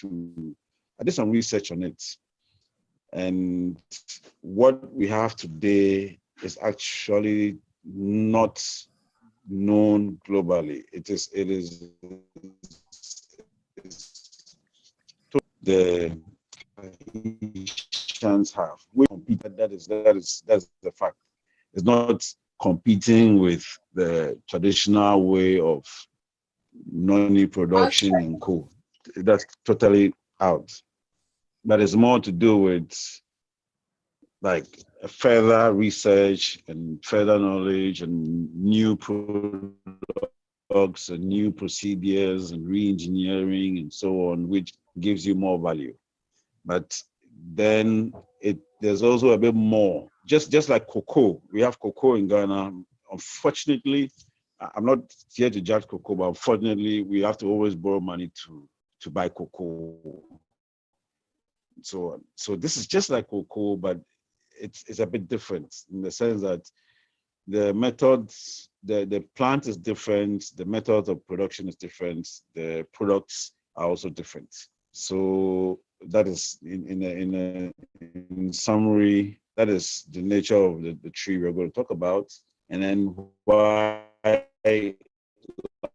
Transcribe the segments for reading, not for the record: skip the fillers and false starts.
I did some research on it. And what we have today is actually not known globally. The Haitians have. We compete. That's the fact. It's not competing with the traditional way of Noni production and co. That's totally out. But it's more to do with like further research and further knowledge and new products and new procedures and re-engineering and so on, which gives you more value. But then there's also a bit more. Just like cocoa, we have cocoa in Ghana. Unfortunately, I'm not here to judge cocoa, but unfortunately, we have to always borrow money to buy cocoa. So this is just like cocoa, but it's a bit different in the sense that the methods, the plant is different, the method of production is different, the products are also different. So that is in summary, that is the nature of the tree we're going to talk about, and then why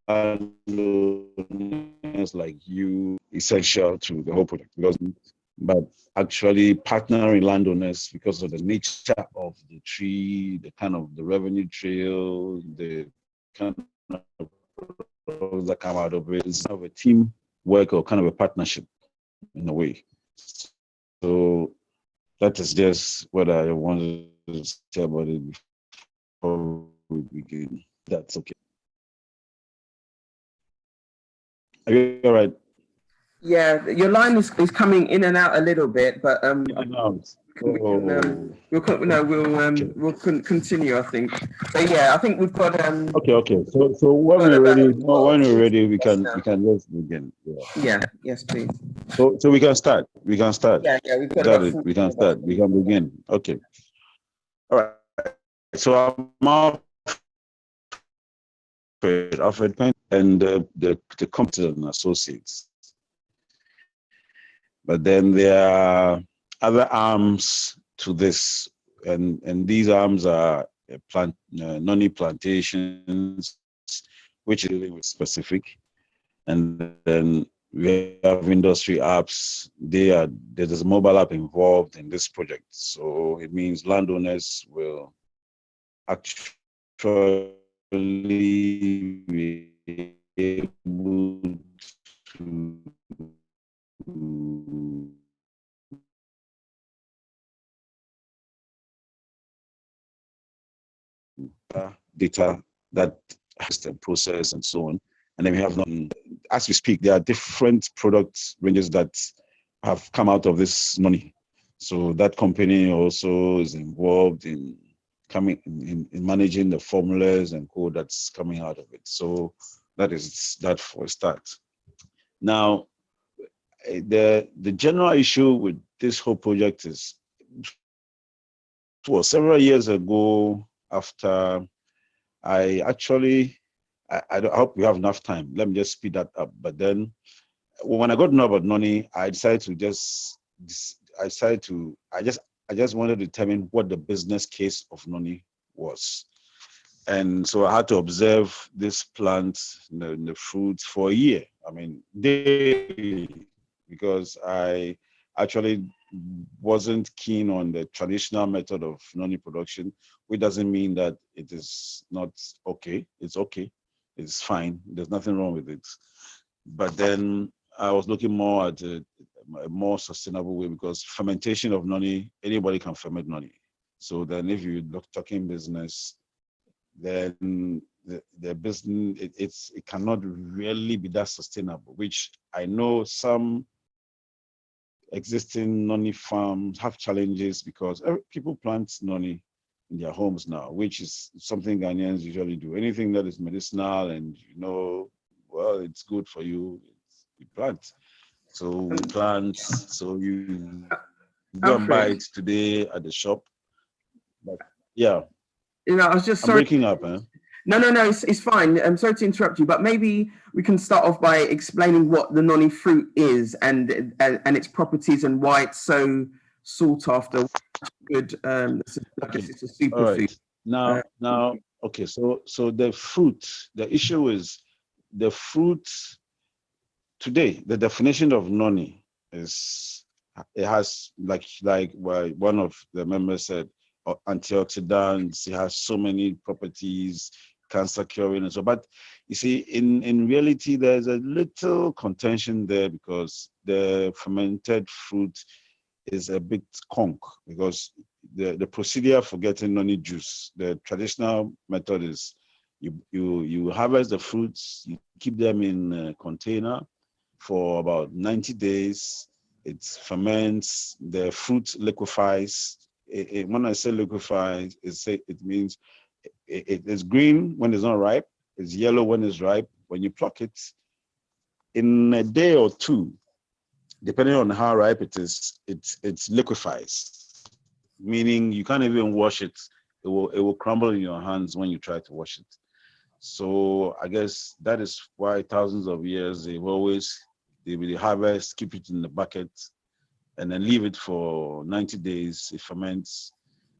landowners like you essential to the whole project. But actually partnering landowners because of the nature of the tree, the kind of the revenue trail, the kind of products that come out of it. It's kind of a team work or kind of a partnership in a way. So that is just what I wanted to say about it before we begin. That's okay. Are you all right? Yeah, your line is coming in and out a little bit, but we'll continue. I think. So yeah, I think we've got Okay. So when we're ready, we can just begin. Yeah. Yes, please. So we can start. We can start. Yeah. We've got it. We can start. We can begin. Okay. All right. So I'm Alfred Penn and the competitors and associates. But then there are other arms to this, and these arms are Noni plantations, which is dealing with specific, and then we have industry apps. There's a mobile app involved in this project, so it means landowners will actually be able to data that has the process and so on. And then we have, as we speak, there are different product ranges that have come out of this Noni. So that company also is involved in managing the formulas and code that's coming out of it. So that is that for a start. Now, the general issue with this whole project is, several years ago, after I hope we have enough time. Let me just speed that up. But then when I got to know about Noni, I just wanted to determine what the business case of Noni was. And so I had to observe this plant, the fruits for a year. I mean, daily, because I actually wasn't keen on the traditional method of Noni production, which doesn't mean that it is not okay. It's okay. It's fine. There's nothing wrong with it. But then I was looking more at a more sustainable way, because fermentation of Noni, anybody can ferment Noni. So then if you're talking business, then the business, it cannot really be that sustainable, which I know some existing Noni farms have challenges because people plant Noni in their homes now, which is something Ghanaians usually do. Anything that is medicinal and well, it's good for you, you plant. So we plant, so you go and buy it today at the shop. But yeah. I was just breaking up, huh? No. It's fine. I'm sorry to interrupt you, but maybe we can start off by explaining what the noni fruit is and its properties and why it's so sought after. Good. I Okay. guess it's a All superfood. right. Now, okay. So the fruit. The issue is the fruit today. The definition of noni is it has like one of the members said, antioxidants. It has so many properties, cancer curing and so. But you see, in reality, there's a little contention there because the fermented fruit is a bit conk because the procedure for getting noni juice, the traditional method is you harvest the fruits, you keep them in a container for about 90 days. It ferments, the fruit liquefies. When I say liquefies, it means it is green when it's not ripe, it's yellow when it's ripe. When you pluck it, in a day or two, depending on how ripe it is, it liquefies, meaning you can't even wash it. It will crumble in your hands when you try to wash it. So I guess that is why thousands of years they will harvest, keep it in the bucket, and then leave it for 90 days. It ferments,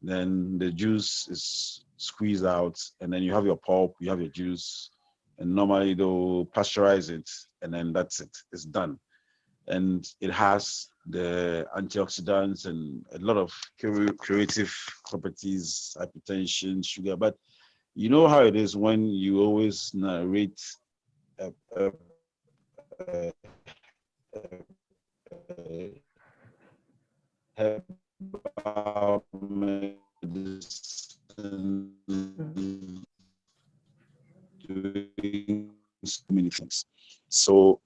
then the juice is squeezed out, and then you have your pulp, you have your juice, and normally they'll pasteurize it, and then that's it. It's done, and it has the antioxidants and a lot of curative properties, hypertension, sugar. But you know how it is when you always narrate a, a, a, a herbal medicine doing so many things. So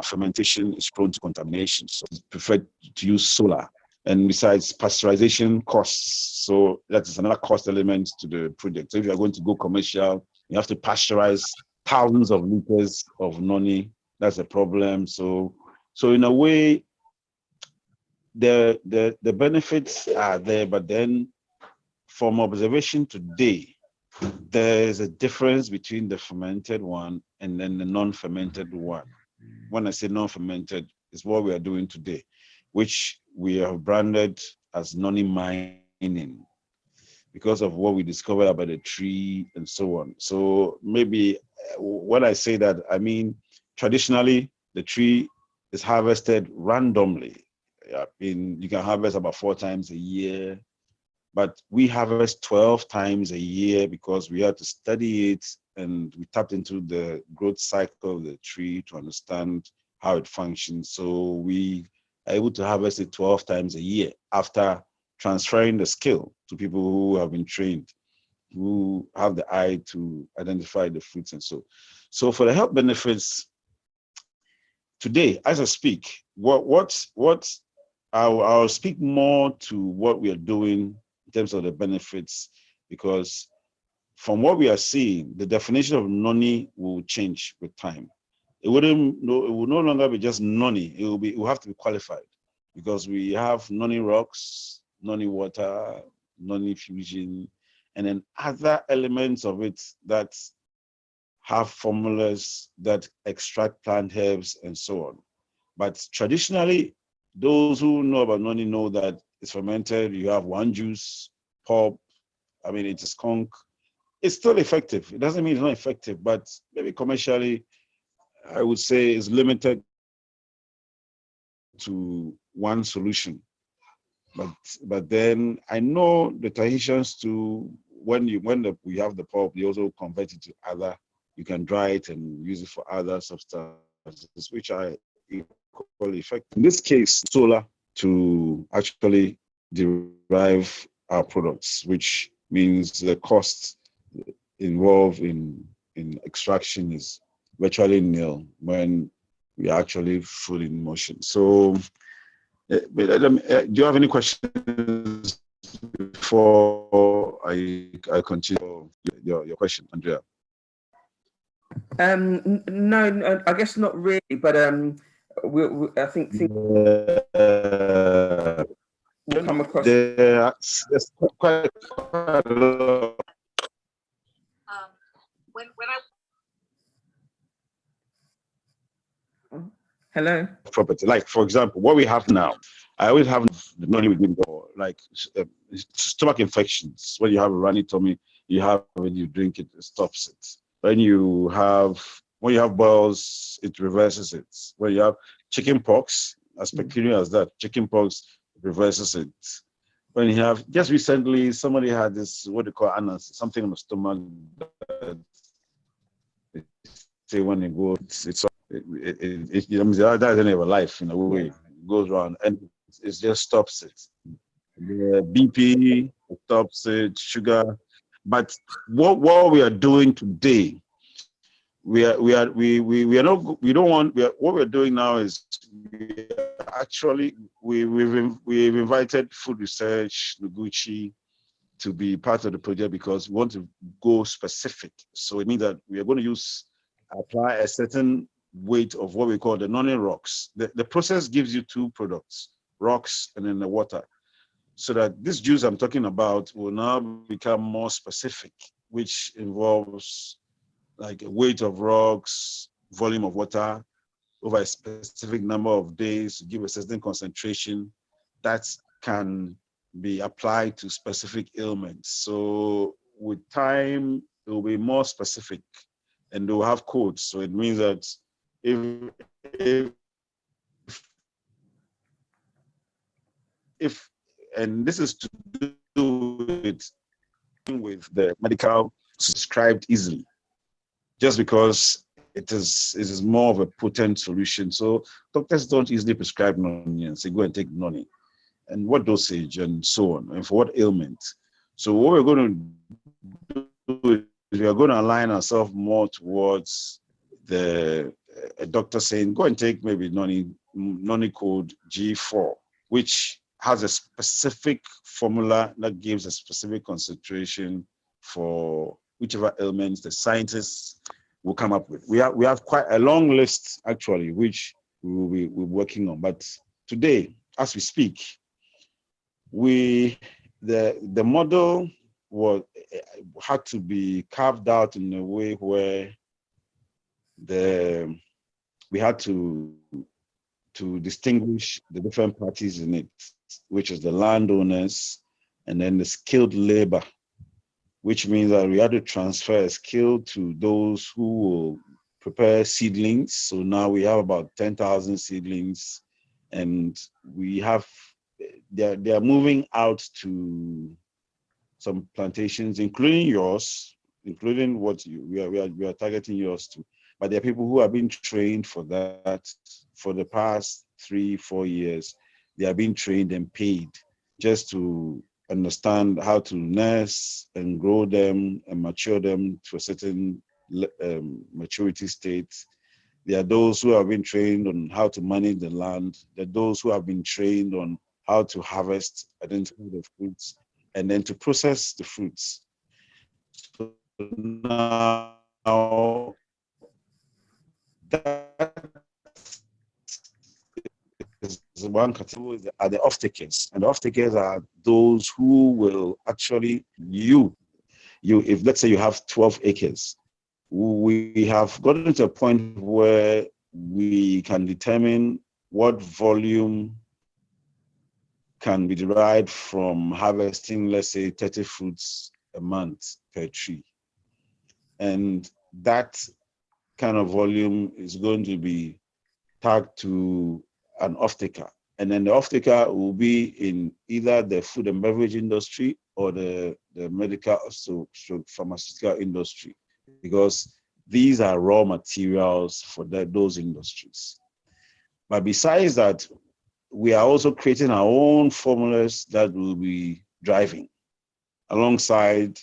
fermentation is prone to contamination. So it's preferred to use solar. And besides, pasteurization costs. So that is another cost element to the project. So if you're going to go commercial, you have to pasteurize thousands of liters of noni. That's a problem. So in a way, the benefits are there, but then from observation today, there's a difference between the fermented one and then the non-fermented one. When I say non-fermented, is what we are doing today, which we have branded as noni mining because of what we discovered about the tree and so on. So maybe when I say that, I mean, traditionally, the tree is harvested randomly. I mean, you can harvest about 4 times a year, but we harvest 12 times a year because we had to study it and we tapped into the growth cycle of the tree to understand how it functions. So we are able to harvest it 12 times a year after transferring the skill to people who have been trained, who have the eye to identify the fruits and so. So for the health benefits, today, as I speak, I'll speak more to what we are doing in terms of the benefits, because from what we are seeing, the definition of noni will change with time. It will no longer be just noni. It will have to be qualified because we have noni rocks, noni water, noni fusion, and then other elements of it that have formulas that extract plant herbs and so on. But traditionally, those who know about noni know that it's fermented. You have one juice, pulp. I mean, it is conch. It's still effective. It doesn't mean it's not effective, but maybe commercially, I would say it's limited to one solution. But then I know the Tahitians too. We have the pulp, they also convert it to other. You can dry it and use it for other substances, which are equally effective. In this case, solar to actually derive our products, which means the cost involved in extraction is virtually nil when we are actually fully in motion. So, do you have any questions before I continue your question, Andrea? No, I guess not really, but I think we'll come across. There's quite a lot. Hello. property. Like, for example, what we have now, I always have the Noni within for like stomach infections. When you have a runny tummy, you have when you drink it, it stops it. When you have boils, it reverses it. When you have chicken pox, as peculiar as that, chicken pox reverses it. When you have just recently, somebody had this what they call anus, something in the stomach that they say when it goes, I mean, that's the end of a life in a way. It goes around and it just stops it. The BP stops it, sugar. But what we are doing today, we are not we don't want what we're doing now is we actually we've invited food research Noguchi to be part of the project because we want to go specific. So it means that we are going to apply a certain weight of what we call the Noni rocks. The process gives you two products, rocks and then the water. So that this juice I'm talking about will now become more specific, which involves like a weight of rocks, volume of water over a specific number of days to give a certain concentration that can be applied to specific ailments. So with time, it will be more specific and they'll have codes. So it means that if and this is to do with the medical prescribed easily, just because it is more of a potent solution. So doctors don't easily prescribe Noni and say, go and take Noni. And what dosage and so on, and for what ailment. So what we're going to do is we are going to align ourselves more towards a doctor saying, go and take maybe Noni code G4, which has a specific formula that gives a specific concentration for whichever ailments the scientists will come up with. We have quite a long list actually, which we will be working on. But today, as we speak, the model had to be carved out in a way where we had to distinguish the different parties in it, which is the landowners and then the skilled labor, which means that we had to transfer skill to those who will prepare seedlings. So now we have about 10,000 seedlings, and they're moving out to some plantations, including yours, including what we are targeting yours to. But there are people who have been trained for that for the past 3-4 years. They are being trained and paid just to understand how to nurse and grow them and mature them to a certain maturity state. There are those who have been trained on how to manage the land. There are those who have been trained on how to harvest, identify the fruits, and then to process the fruits. So now that is one category are the off-takers. And the off-takers are those who will actually, if let's say you have 12 acres, we have gotten to a point where we can determine what volume can be derived from harvesting, let's say 30 fruits a month per tree. And that kind of volume is going to be tagged to an off-taker. And then the off-taker will be in either the food and beverage industry or the medical pharmaceutical industry, because these are raw materials for those industries. But besides that, we are also creating our own formulas that will be driving alongside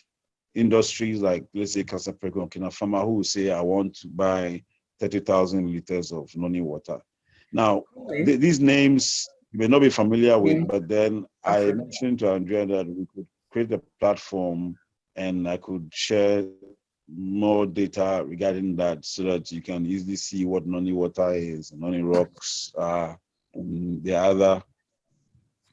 industries like, let's say, Casapreco and Farmer, who will say, I want to buy 30,000 liters of Noni water. Now, these names you may not be familiar with, but then I mentioned to Andrea that we could create a platform and I could share more data regarding that so that you can easily see what Noni water is, Noni rocks are, and the other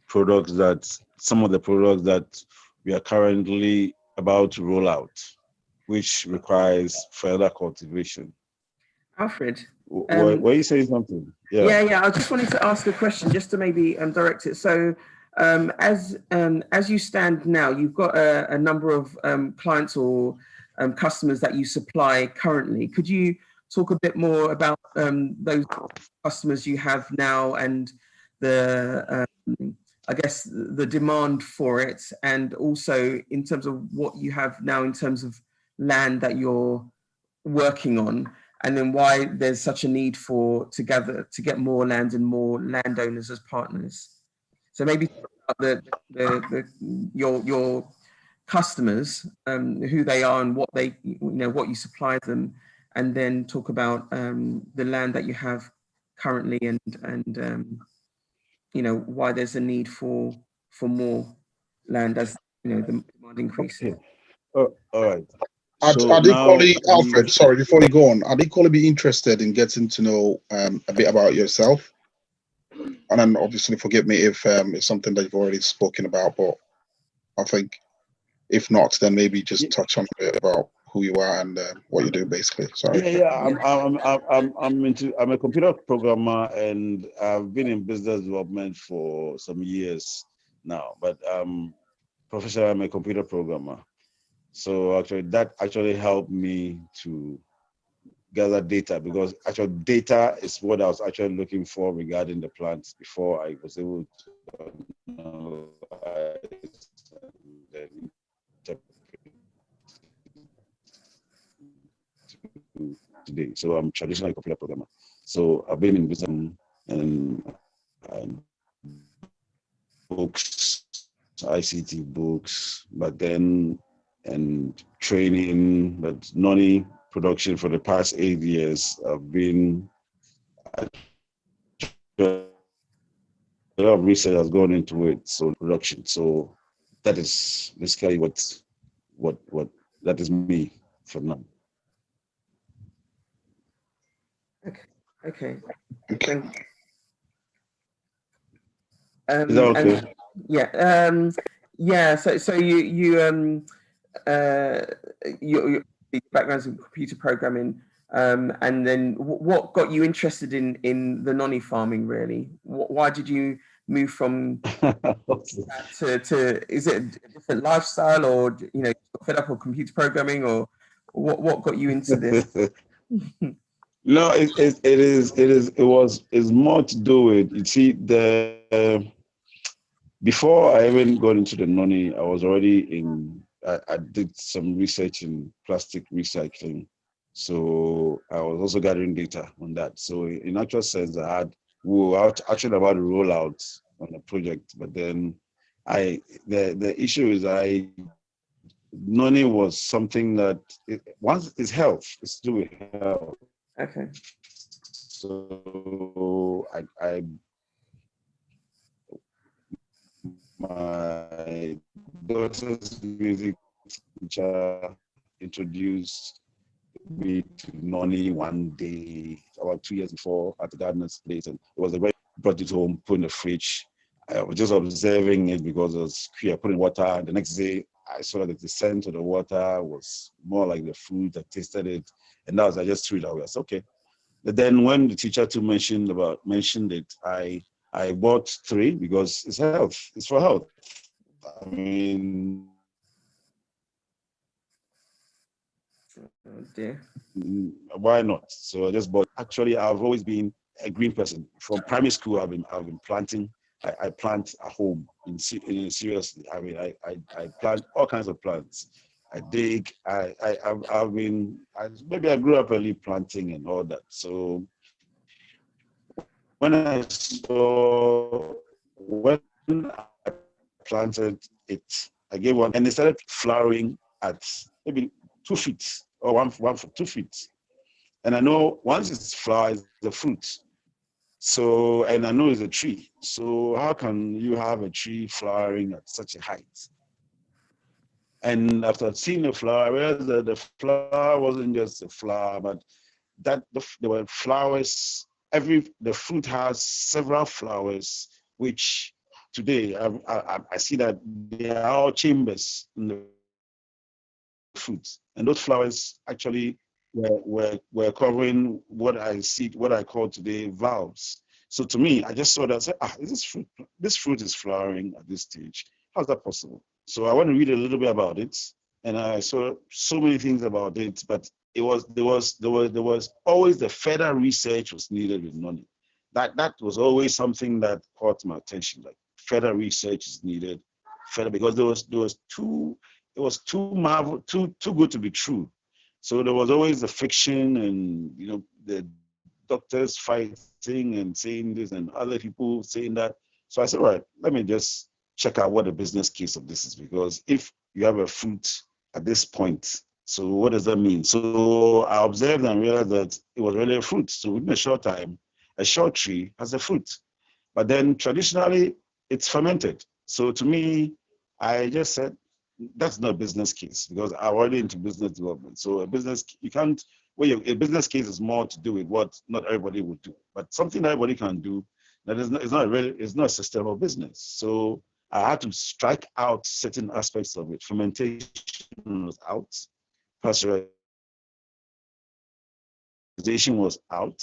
products some of the products that we are currently about to roll out, which requires further cultivation. Alfred, Were you saying something? Yeah. Yeah. I just wanted to ask a question, just to maybe direct it. So, as you stand now, you've got a number of clients or customers that you supply currently. Could you talk a bit more about those customers you have now and the, I guess, the demand for it, and also in terms of what you have now in terms of land that you're working on, and then why there's such a need to get more land and more landowners as partners. So maybe your customers, who they are and what you supply them, and then talk about the land that you have currently, and why there's a need for more land as the demand increases. Okay. All right. So I'd now equally, Alfred, sorry, before you go on, I'd equally be interested in getting to know a bit about yourself. And then obviously forgive me if it's something that you've already spoken about, but I think if not, then maybe just touch on a bit about who you are and what you do, basically. Sorry. Yeah. I'm a computer programmer, and I've been in business development for some years now. But professionally, I'm a computer programmer. So actually, that actually helped me to gather data, because actual data is what I was actually looking for regarding the plants before I was able to analyze and then today. So I'm traditionally a computer programmer. So I've been in business and books, ICT books, but then and training, but Noni production for the past 8 years. I've been a lot of research has gone into it. So production. So that is basically what that is me for now. Okay. Okay. Is that okay? Yeah. So your background's in computer programming, and then what got you interested in the noni farming? Really, why did you move from that to? Is it a different lifestyle, or fed up of computer programming, or what got you into this? No, it's more to do with, you see, before I even got into the Noni, I was already I did some research in plastic recycling. So I was also gathering data on that. So in actual sense, we were actually about to roll out on a project, but then the issue is Noni was something that once it's health, it's to do with health. Okay. So my daughter's music teacher introduced me to Noni one day, about 2 years before, at the gardener's place, and it was a very brought it home, put in the fridge. I was just observing it because it was queer, putting water. And the next day, I saw that the scent of the water was more like the fruit. I tasted it, and that was, I just threw it away. I said, okay. But then when the teacher too mentioned it, I bought 3 because it's health. It's for health. I mean, Oh dear. why not? So I just bought. Actually, I've always been a green person. From primary school, I've been planting. I plant at home seriously. I mean, I plant all kinds of plants. I dig. Maybe I grew up early planting and all that. So when I planted it, I gave one, and it started flowering at maybe 2 feet or 1 foot, 2 feet. And I know once it's flowers, the fruit. So, and I know it's a tree. So how can you have a tree flowering at such a height? And after seeing the flower, I realized that the flower wasn't just a flower, but that there were flowers. The fruit has several flowers, which today I see that they are all chambers in the fruit, and those flowers actually we're covering what I call today valves. So to me, I just saw that, said, this fruit is flowering at this stage. How's that possible? So I want to read a little bit about it, and I saw so many things about it, but there was always the further research was needed with Noni. That was always something that caught my attention. Like further research is needed, further, because there was too it was too too good to be true. So there was always the fiction and the doctors fighting and saying this and other people saying that. So I said, all right, let me just check out what the business case of this is, because if you have a fruit at this point, so what does that mean? So I observed and realized that it was really a fruit. So within a short time, a short tree has a fruit. But then traditionally, it's fermented. So to me, I just said, that's not a business case, because I'm already into business development. So you can't, a business case is more to do with what not everybody would do, but something that everybody can do that is not a sustainable business. So I had to strike out certain aspects of it. Fermentation was out, pasteurization was out,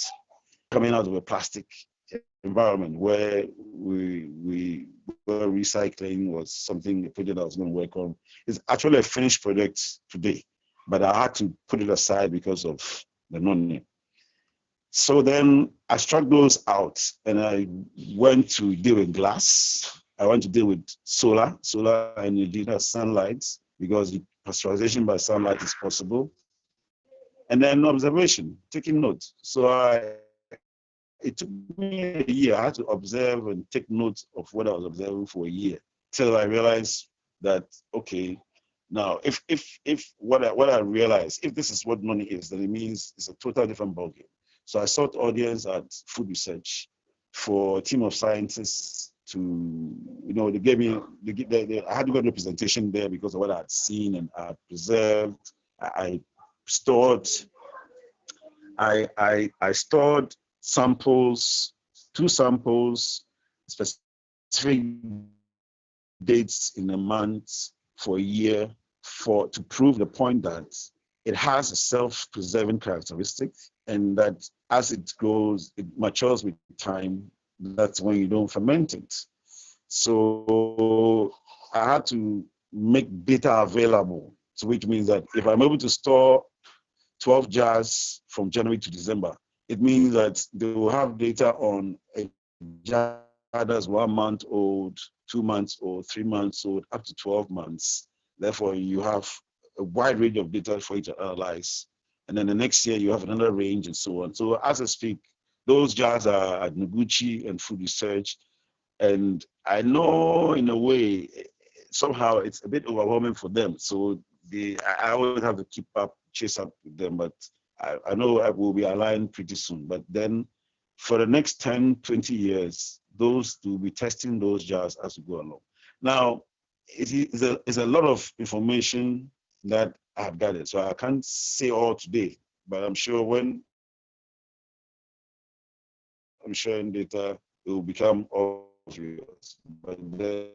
coming out of a plastic environment where where recycling was something, a project I was going to work on. It's actually a finished project today, but I had to put it aside because of the Noni. So then I struck those out and I went to deal with glass. I went to deal with solar energy, that's sunlight, because pasteurization by sunlight is possible. And then observation, taking notes. It took me a year. I had to observe and take notes of what I was observing for a year till I realized that, okay, now if what I realized, if this is what money is, then it means it's a total different ballgame. So I sought audience at food research for a team of scientists to, they gave me, I had to go to a presentation there because of what I had seen and I had preserved. I stored I stored samples, two samples, specific dates in a month for a year, to prove the point that it has a self-preserving characteristic, and that as it grows, it matures with time. That's when you don't ferment it. So I had to make data available, so which means that if I'm able to store 12 jars from January to December, it means that they will have data on a jar that's 1 month old, 2 months old, 3 months old, up to 12 months. Therefore, you have a wide range of data for you to analyze. And then the next year, you have another range and so on. So as I speak, those jars are at Noguchi and Food Research. And I know in a way, somehow it's a bit overwhelming for them. So I always have to chase up with them, but I know I will be aligned pretty soon. But then for the next 10, 20 years, those will be testing those jars as we go along. Now, it's a lot of information that I've gathered, so I can't say all today, but I'm sure when I'm sharing data, it will become obvious. But then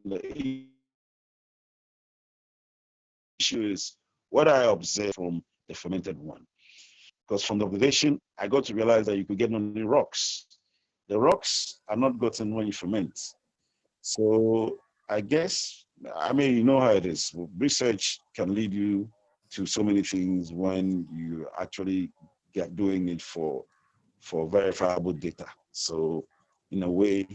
the issue is what I observed from the fermented one. Because from the observation, I got to realize that you could get on the rocks. The rocks are not gotten when you ferment. So I guess, I mean, you know how it is. Research can lead you to so many things when you actually get doing it for verifiable data. So in a way,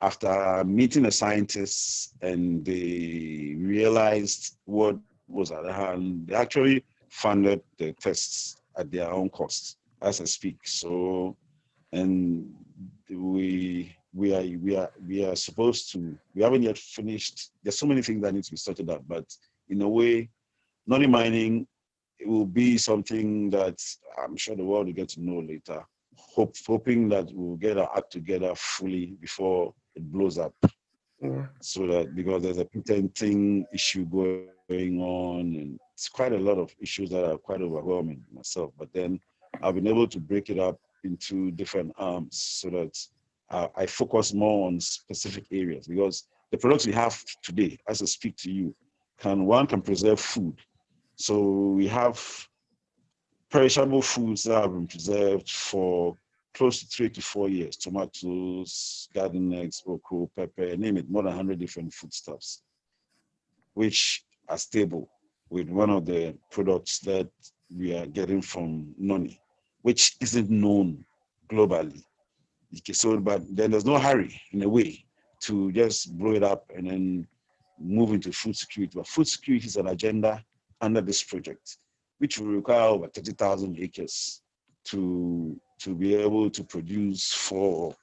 after meeting the scientists and they realized what was at hand, they actually funded the tests at their own cost as I speak. So, and we are supposed to, we haven't yet finished. There's so many things that need to be sorted out, but in a way, Noni mining, it will be something that I'm sure the world will get to know later. Hoping that we'll get our act together fully before it blows up. Yeah. So that, because there's a patenting issue going on, and it's quite a lot of issues that are quite overwhelming myself. But then I've been able to break it up into different arms so that I focus more on specific areas, because the products we have today, as I speak to you, can preserve food. So we have perishable foods that have been preserved for close to 3 to 4 years: tomatoes, garden eggs, okra, pepper, name it, more than 100 different foodstuffs, which are stable with one of the products that we are getting from Noni, which isn't known globally. So, but then there's no hurry in a way to just blow it up and then move into food security. But food security is an agenda under this project, which will require over 30,000 acres to be able to produce for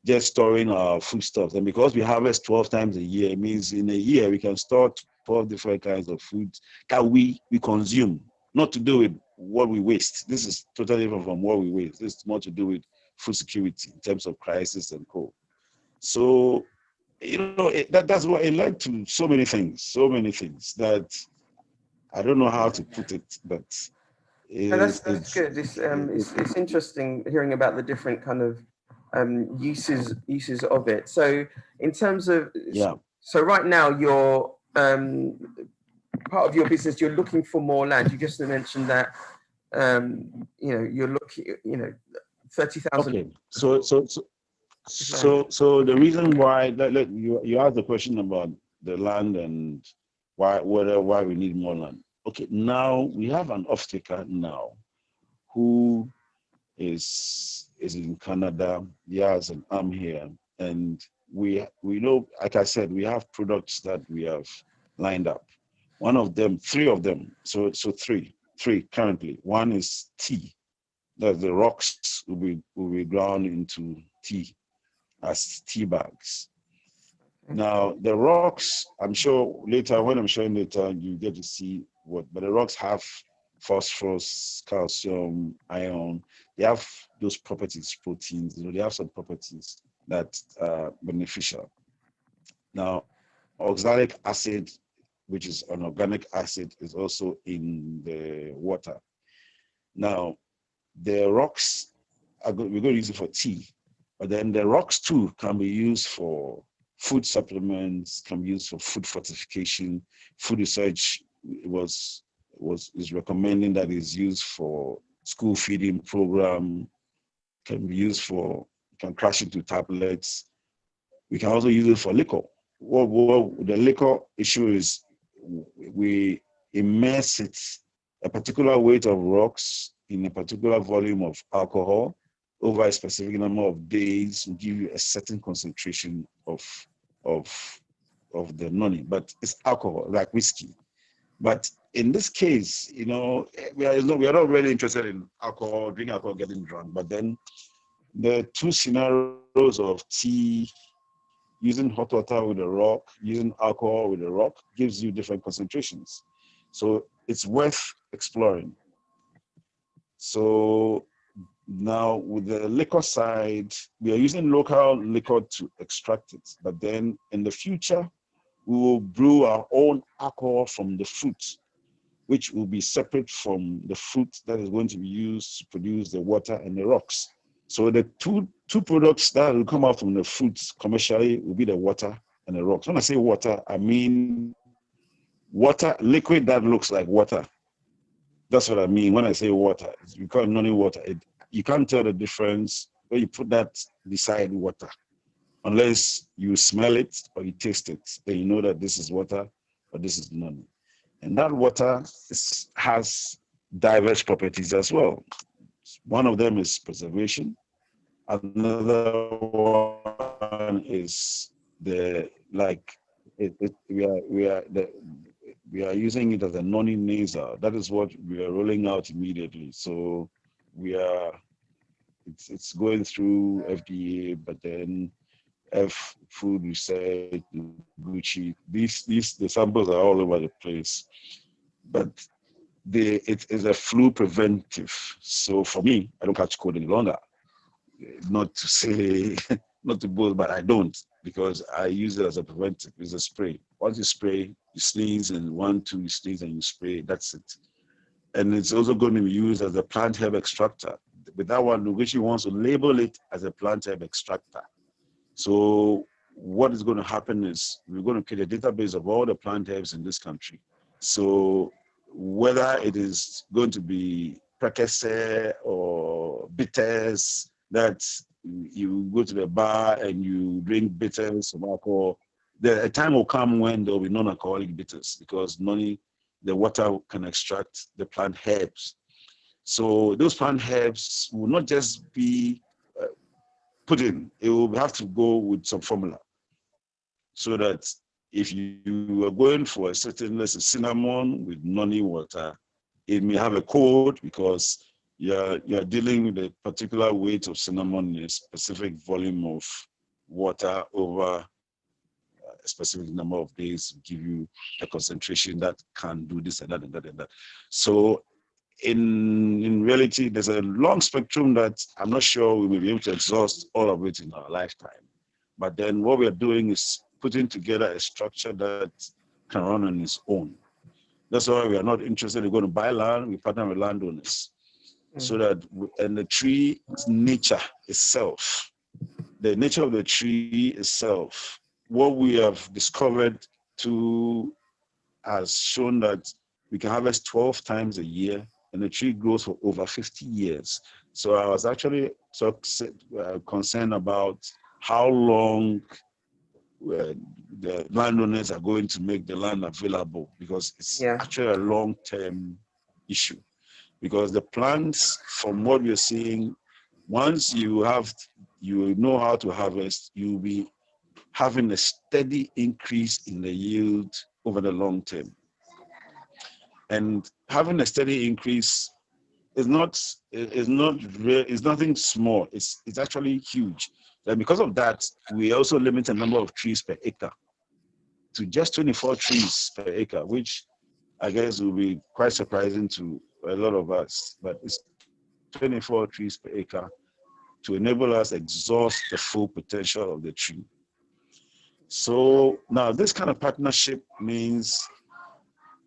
just storing our foodstuffs. And because we harvest 12 times a year, it means in a year we can store 12 different kinds of food that we consume, not to do with what we waste. This is totally different from what we waste. This is more to do with food security in terms of crisis and co. So, that's what it led to so many things that I don't know how to put it, but that's good. It's interesting hearing about the different kind of uses of it. So in terms of so right now you're part of your business, you're looking for more land. You just mentioned that you're looking 30,000. Okay, so the reason why you asked the question about the land and why we need more land. Okay, now we have an off-taker now who is in Canada. He has an arm here, and we know, like I said, we have products that we have lined up. One of them, three of them. So three currently. One is tea. That the rocks will be ground into tea as tea bags. Now the rocks, I'm sure later when I'm showing later, you get to see what. But the rocks have phosphorus, calcium, iron. They have those properties, proteins. They have some properties that are beneficial. Now, oxalic acid, which is an organic acid, is also in the water. Now, the rocks we're going to use it for tea, but then the rocks too can be used for food supplements, can be used for food fortification. Food research is recommending that it's used for school feeding program, can be used for, can crash into tablets. We can also use it for liquor. The liquor issue is we immerse it, a particular weight of rocks in a particular volume of alcohol over a specific number of days will give you a certain concentration of the noni, but it's alcohol, like whiskey. But in this case, we are not really interested in alcohol, drinking alcohol, getting drunk. But then the two scenarios of tea, using hot water with a rock, using alcohol with a rock, gives you different concentrations. So it's worth exploring. So now with the liquor side, we are using local liquor to extract it. But then in the future, we will brew our own alcohol from the fruit, which will be separate from the fruit that is going to be used to produce the water and the rocks. So the two products that will come out from the fruits commercially will be the water and the rocks. When I say water, I mean water, liquid that looks like water. That's what I mean when I say water. You call it Noni water. You can't tell the difference when you put that beside water, unless you smell it or you taste it. Then you know that this is water or this is Noni. And that water has diverse properties as well. One of them is preservation. Another one is we are using it as a Noni nasal. That is what we are rolling out immediately. So it's going through FDA, but then Food Research, Gucci. The samples are all over the place, but it is a flu preventive. So for me, I don't catch cold any longer. Not to say, not to boast, but I don't, because I use it as a preventive. It's a spray. Once you spray, you sneeze, and 1, 2, you sneeze and you spray. That's it. And it's also going to be used as a plant herb extractor. With that one, Gucci wants to label it as a plant herb extractor. So what is going to happen is we're going to create a database of all the plant herbs in this country. So whether it is going to be prekese or bitters that you go to the bar and you drink bitters, some alcohol. A time will come when there will be non-alcoholic bitters because the water can extract the plant herbs. So those plant herbs will not just be put in, it will have to go with some formula. So that if you are going for a certain, let's say cinnamon with Noni water, it may have a code because you're dealing with a particular weight of cinnamon in a specific volume of water over a specific number of days to give you a concentration that can do this and that and that and that. So in reality, there's a long spectrum that I'm not sure we will be able to exhaust all of it in our lifetime. But then what we are doing is putting together a structure that can run on its own. That's why we are not interested in going to buy land. We partner with landowners. So that, and the tree's nature itself, the nature of the tree itself, what we have discovered has shown that we can harvest 12 times a year and the tree grows for over 50 years. So I was actually concerned about how long the landowners are going to make the land available because it's actually a long-term issue. Because the plants, from what we're seeing, once you know how to harvest, you'll be having a steady increase in the yield over the long term. And having a steady increase is nothing small. It's actually huge. And because of that, we also limit the number of trees per acre to just 24 trees per acre, which I guess will be quite surprising to a lot of us. But it's 24 trees per acre to enable us exhaust the full potential of the tree. So now this kind of partnership means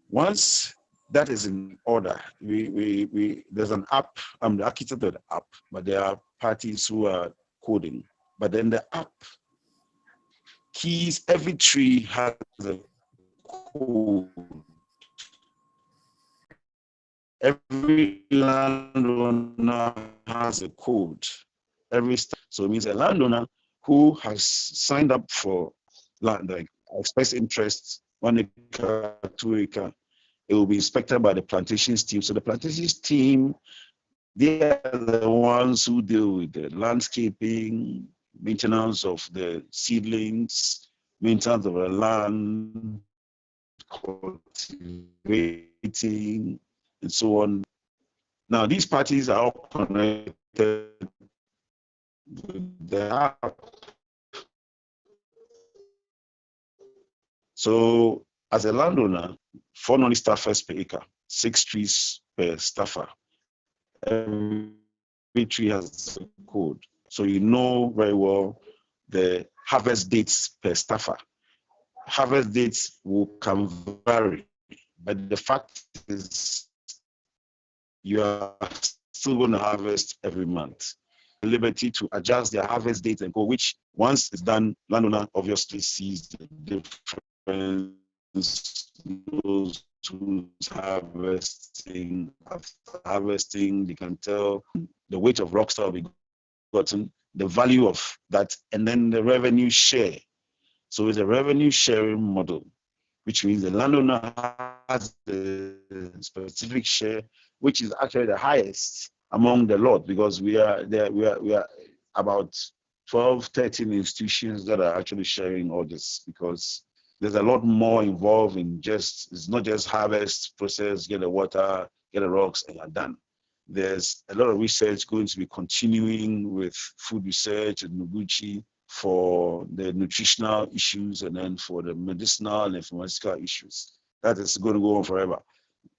once that is in order, there's an app. I'm the architect of the app, but there are parties who are coding. But then the app keys, every tree has a code. Every landowner has a code. So it means a landowner who has signed up for land, like express interest, 1 acre, 2 acre, it will be inspected by the plantations team. So the plantations team, they are the ones who deal with the landscaping, maintenance of the seedlings, maintenance of the land, cultivating, and so on. Now, these parties are all connected with the app. So, as a landowner, 4 Noni staffers per acre, 6 trees per staffer. Every tree has a code. So you know very well the harvest dates per staffer. Harvest dates can vary, but the fact is you are still going to harvest every month. The liberty to adjust their harvest date and go, which once it's done, landowner obviously sees the difference. Those who's harvesting, after harvesting, they can tell the weight of rocks that will be gotten, the value of that, and then the revenue share. So it's a revenue sharing model, which means the landowner has the specific share, which is actually the highest among the lot, because we are about 12, 13 institutions that are actually sharing all this, because there's a lot more involved in it's not just harvest, process, get the water, get the rocks, and you're done. There's a lot of research going to be continuing with food research and Noguchi for the nutritional issues and then for the medicinal and pharmaceutical issues. That is going to go on forever.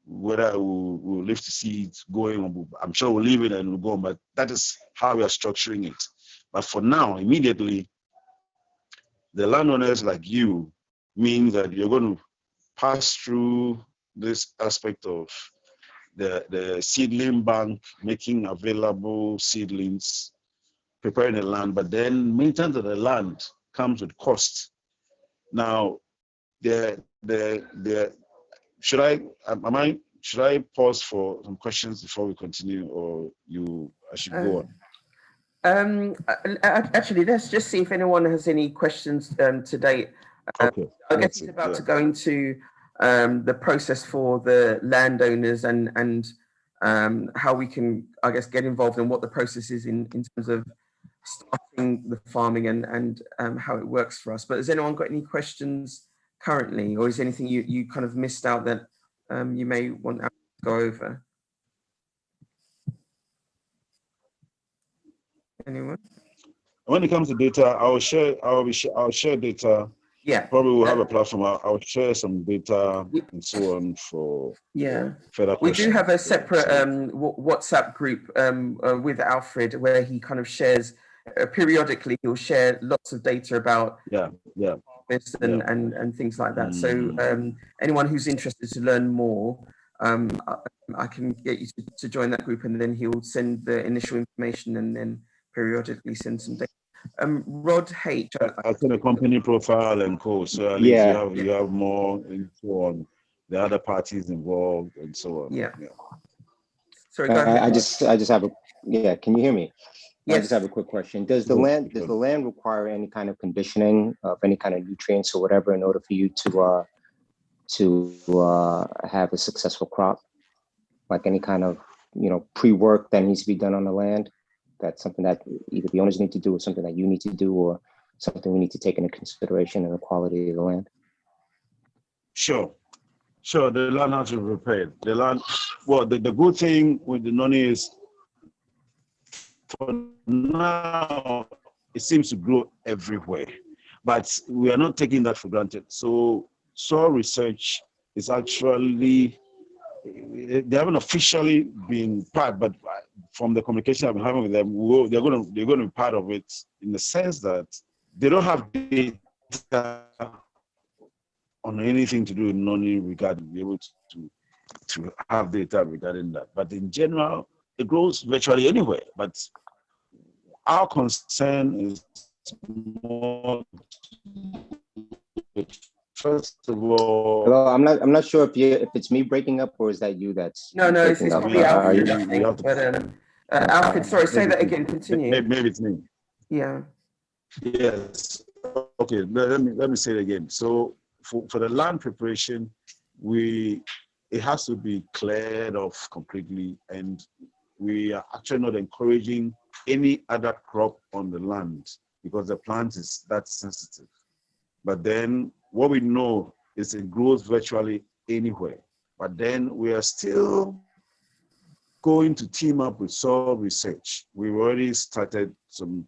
Whether we'll live to see it going on, I'm sure we'll leave it and we'll go on, but that is how we are structuring it. But for now, immediately, the landowners like you means that you're going to pass through this aspect of the seedling bank, making available seedlings, preparing the land, but then maintenance of the land comes with cost. Now, am I should I pause for some questions before we continue, or I should go on? Actually, let's just see if anyone has any questions to date. Okay. I guess he's about to go into the process for the landowners and how we can, I guess, get involved and what the process is in terms of starting the farming and how it works for us. But has anyone got any questions currently, or is there anything you kind of missed out that you may want to go over? Anyone? When it comes to data, I'll share data. Yeah. Probably we'll have a platform. I'll share some data and so on for further questions. We do have a separate WhatsApp group with Alfred where he kind of shares periodically. He'll share lots of data about harvest and things like that. So anyone who's interested to learn more, I can get you to join that group, and then he'll send the initial information and then periodically send some data. Rod H. I'll send a company profile and co. So at least you have more info on the other parties involved and so on. Yeah. Sorry, go ahead. I just have a Can you hear me? Yes. I just have a quick question. Does the land require any kind of conditioning of any kind of nutrients or whatever in order for you to have a successful crop? Like any kind of pre-work that needs to be done on the land? That's something that either the owners need to do, or something that you need to do, or something we need to take into consideration in the quality of the land? Sure. The land has to be prepared. The land, well, the good thing with the Noni is, for now, it seems to grow everywhere, but we are not taking that for granted. So soil research is actually, they haven't officially been part, but from the communication I've been having with them, they're going to be part of it, in the sense that they don't have data on anything to do with Noni regarding be able to have data regarding that. But in general, it grows virtually anywhere. But our concern is more, first of all. Well, I'm not sure if it's me breaking up, or is that you that's no, it's probably Alfred. Alfred, sorry, say that again. Continue. Maybe it's me. Yeah. Yes. Okay. Let me say it again. So for the land preparation, it has to be cleared off completely, and we are actually not encouraging any other crop on the land because the plant is that sensitive. But then what we know is it grows virtually anywhere. But then we are still going to team up with soil research. We've already started some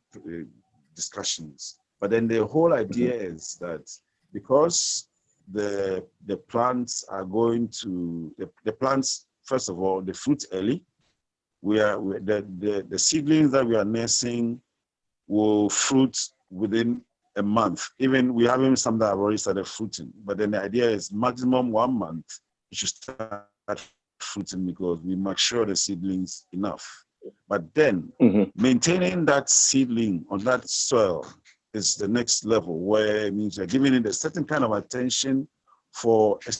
discussions. But then the whole idea is that because the plants are going to, the plants, first of all, the fruit early, the seedlings that we are nursing will fruit within a month. Even we have some that have already started fruiting. But then the idea is maximum 1 month, it should start fruiting because we mature the seedlings enough. But then maintaining that seedling on that soil is the next level, where it means you're giving it a certain kind of attention for a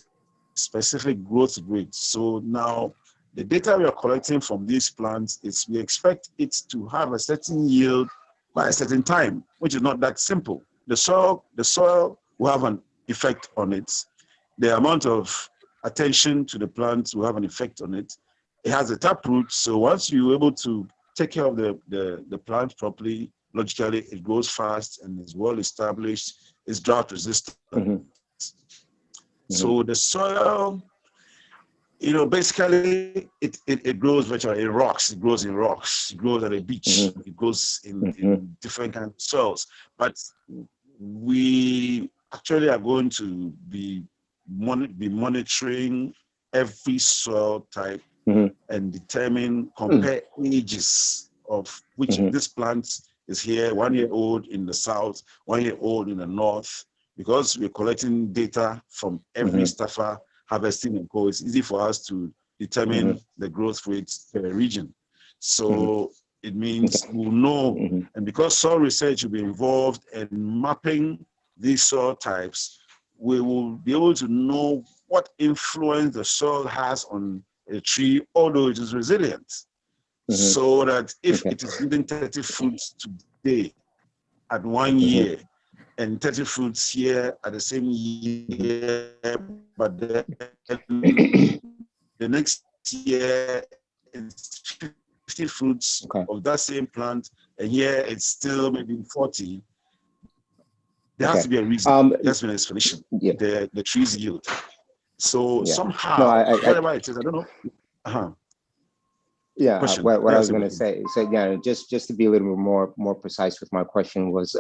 specific growth rate. So now the data we are collecting from these plants is we expect it to have a certain yield by a certain time, which is not that simple. The soil will have an effect on it. The amount of attention to the plants will have an effect on it. It has a taproot, so once you're able to take care of the plant properly, logically it grows fast and is well established, it's drought resistant. So the soil, basically it grows virtually in rocks. It grows in rocks. It grows at a beach. It grows in different kinds of soils. But we actually are going to be monitoring every soil type and compare ages of which this plant is here, 1 year old in the south, 1 year old in the north, because we're collecting data from every staffer harvesting and co. It's easy for us to determine the growth rates per region. So it means we'll know, and because soil research will be involved in mapping these soil types, we will be able to know what influence the soil has on a tree, although it is resilient. So that if it is yielding 30 fruits today at 1 year, and 30 fruits here at the same year, but then the next year it's 50 fruits of that same plant, and here it's still maybe 40. There has to be a reason. There has to be an explanation. The trees yield. So somehow, whatever it is, I don't know. Yeah, what I was going to say. So yeah, just to be a little bit more precise with my question was,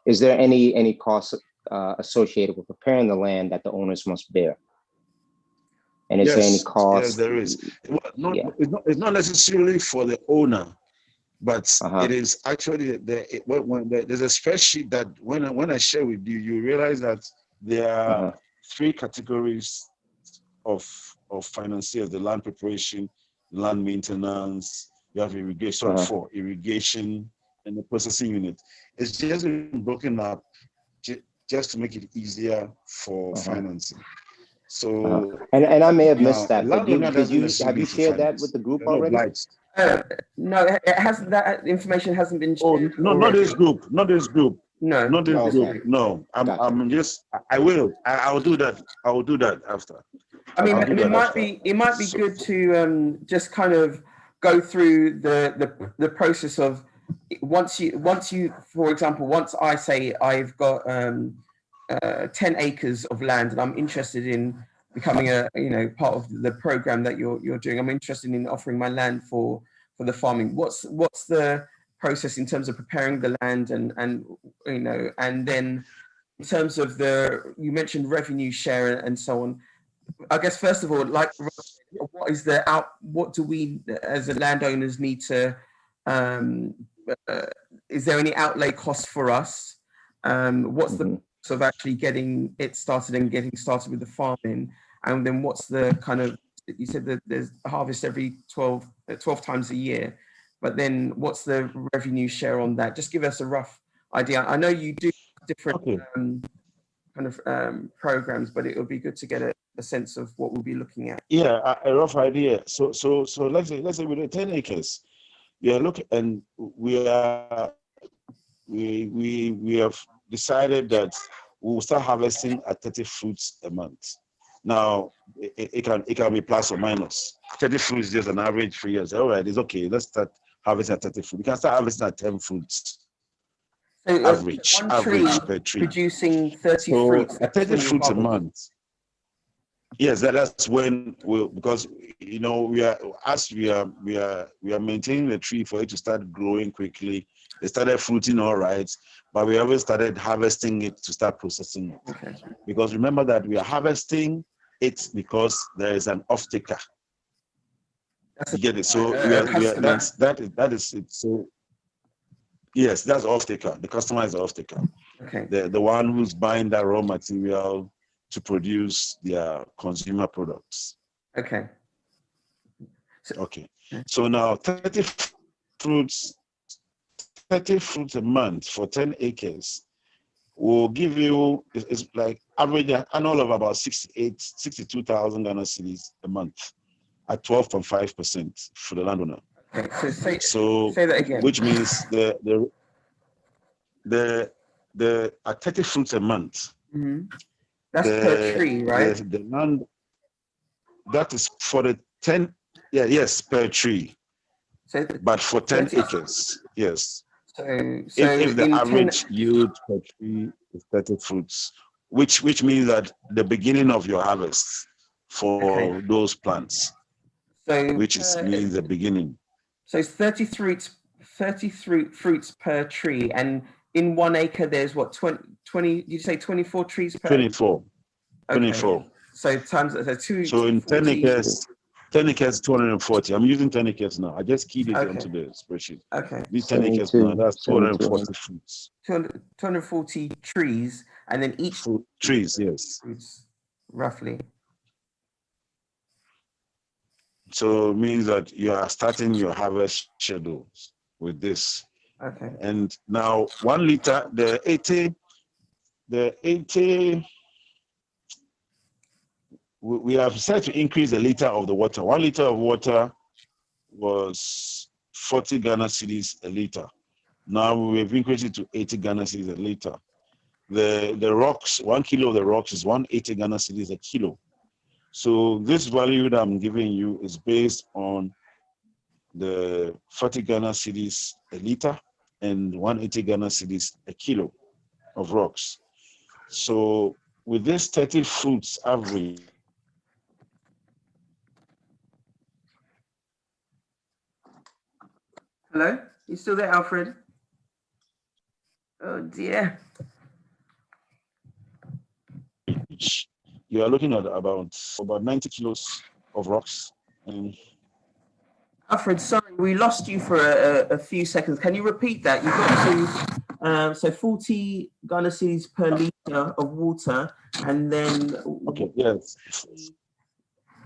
is there any cost associated with preparing the land that the owners must bear? And is there any cost? Yes, there is. Well, it's not necessarily for the owner, but it is actually when there's a spreadsheet that when I share with you, you realize that there are 3 categories of financiers: the land preparation, land maintenance, you have irrigation, 4, irrigation, and the processing unit. It's just been broken up just to make it easier for financing. So and I may have missed that, but have you shared that finance. with the group already? No, it hasn't. That information hasn't been shared. Oh, no, not this group. No, not this group. No, I'm just. I will. I'll do that. I will do that after. I mean, it might be good to just kind of go through the process of once you, for example, once I say I've got 10 acres of land and I'm interested in becoming a part of the program that you're doing. I'm interested in offering my land for the farming. What's the process in terms of preparing the land and then in terms of you mentioned revenue share and so on. I guess first of all, like, what do we as landowners need to? Is there any outlay cost for us? What's the of actually getting it started and getting started with the farming, and then what's the kind of, you said that there's a harvest every 12 times a year, but then what's the revenue share on that? Just give us a rough idea. I know you do different kind of programs, but it would be good to get a sense of what we'll be looking at. Yeah, a rough idea. So let's say with the 10 acres, we are looking, and we have decided that we will start harvesting at 30 fruits a month. Now it can be plus or minus. 30 fruits is just an average for years. All right, it's okay. Let's start harvesting at 30 fruits. We can start harvesting at 10 fruits. So average per tree. Producing 30 fruits. At 30 fruits a month. Yes, that's when because we are maintaining the tree for it to start growing quickly. They started fruiting all right, but we haven't started harvesting it to start processing it. Okay. Because remember that we are harvesting it because there is an off-taker. You get it? So that is it. So yes, that's off-taker. The customer is the off-taker. Okay. The one who's buying that raw material to produce their consumer products. Okay. So now 30 fruits a month for 10 acres will give you, it's like average annual of about 62,000 Ghana cedis a month at 12.5% for the landowner. Okay. So say that again. Which means the at 30 fruits a month. Mm-hmm. That's per tree, right? The land, that is for the 10, yes, per tree. But for 10 acres, yes. So if the average yield per tree is 30 fruits, which means that the beginning of your harvest for those plants, which means the beginning. So it's 30 fruits per tree, and in 1 acre there's what, 20 you say 24 trees per 24. Okay. 24. So times so in 10 acres 240. I'm using 10 acres now. I just keyed it into the spreadsheet. Okay. These 10 acres now, that's 240 fruits. 240 trees, and then each trees, yes. Fruits, roughly. So it means that you are starting your harvest schedules with this. Okay. And now 1 liter, the 80 we have set to increase the liter of the water. 1 liter of water was 40 Ghana cedis a liter. Now we've increased it to 80 Ghana cedis a liter. The rocks, 1 kilo of the rocks is 180 Ghana cedis a kilo. So this value that I'm giving you is based on the 40 Ghana cedis a liter and 180 Ghana cedis a kilo of rocks. So with this 30 fruits average, Hello? You still there, Alfred? Oh dear. you are looking at about 90 kilos of rocks. And Alfred, sorry, we lost you for a few seconds. Can you repeat that? You got to so 40 Ghana cedis per liter of water, and then okay, yes,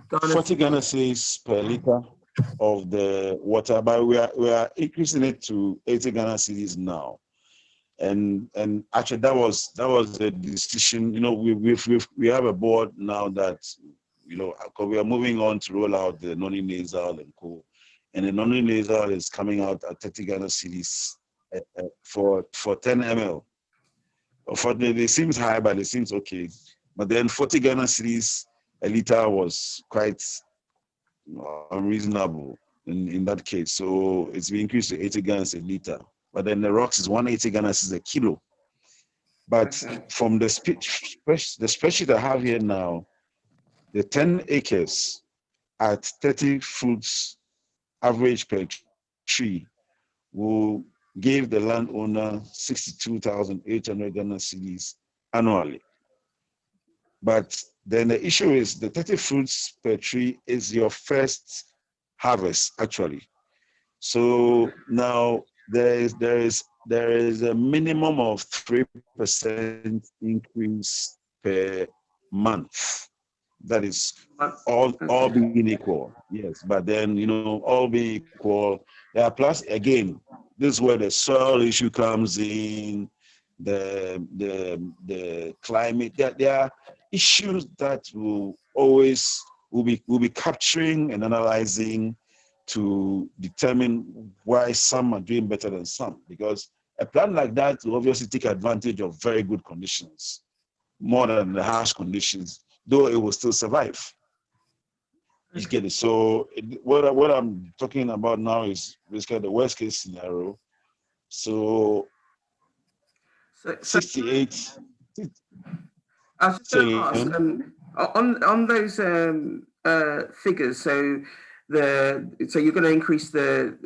Ghana 40 Ghana cedis per liter of the water, but we are increasing it to 80 Ghana cedis now. And actually that was the decision. You know, we have a board now that, you know, we are moving on to roll out the Noni nasal and co. And the Noni nasal is coming out at 30 Ghana cedis for 10 ml. Unfortunately, it seems high, but it seems okay. But then 40 Ghana cedis a liter was quite unreasonable in that case. So it's been increased to 80 Ghana a liter. But then the rocks is 180 Ghana is a kilo. But from the spreadsheet I have here now, the 10 acres at 30 fruits average per tree will give the landowner 62,800 Ghana cedis annually. But then the issue is the 30 fruits per tree is your first harvest, actually. So now there is a minimum of 3% increase per month. That is all being equal. Yes, but then, you know, all being equal. There are plus again, this is where the soil issue comes in, the climate. There are issues that will be capturing and analyzing to determine why some are doing better than some, because a plant like that will obviously take advantage of very good conditions more than the harsh conditions, though it will still survive. You get it? So what I'm talking about now is basically the worst case scenario. So 68. I was just going to ask, on those figures, so you're going to increase the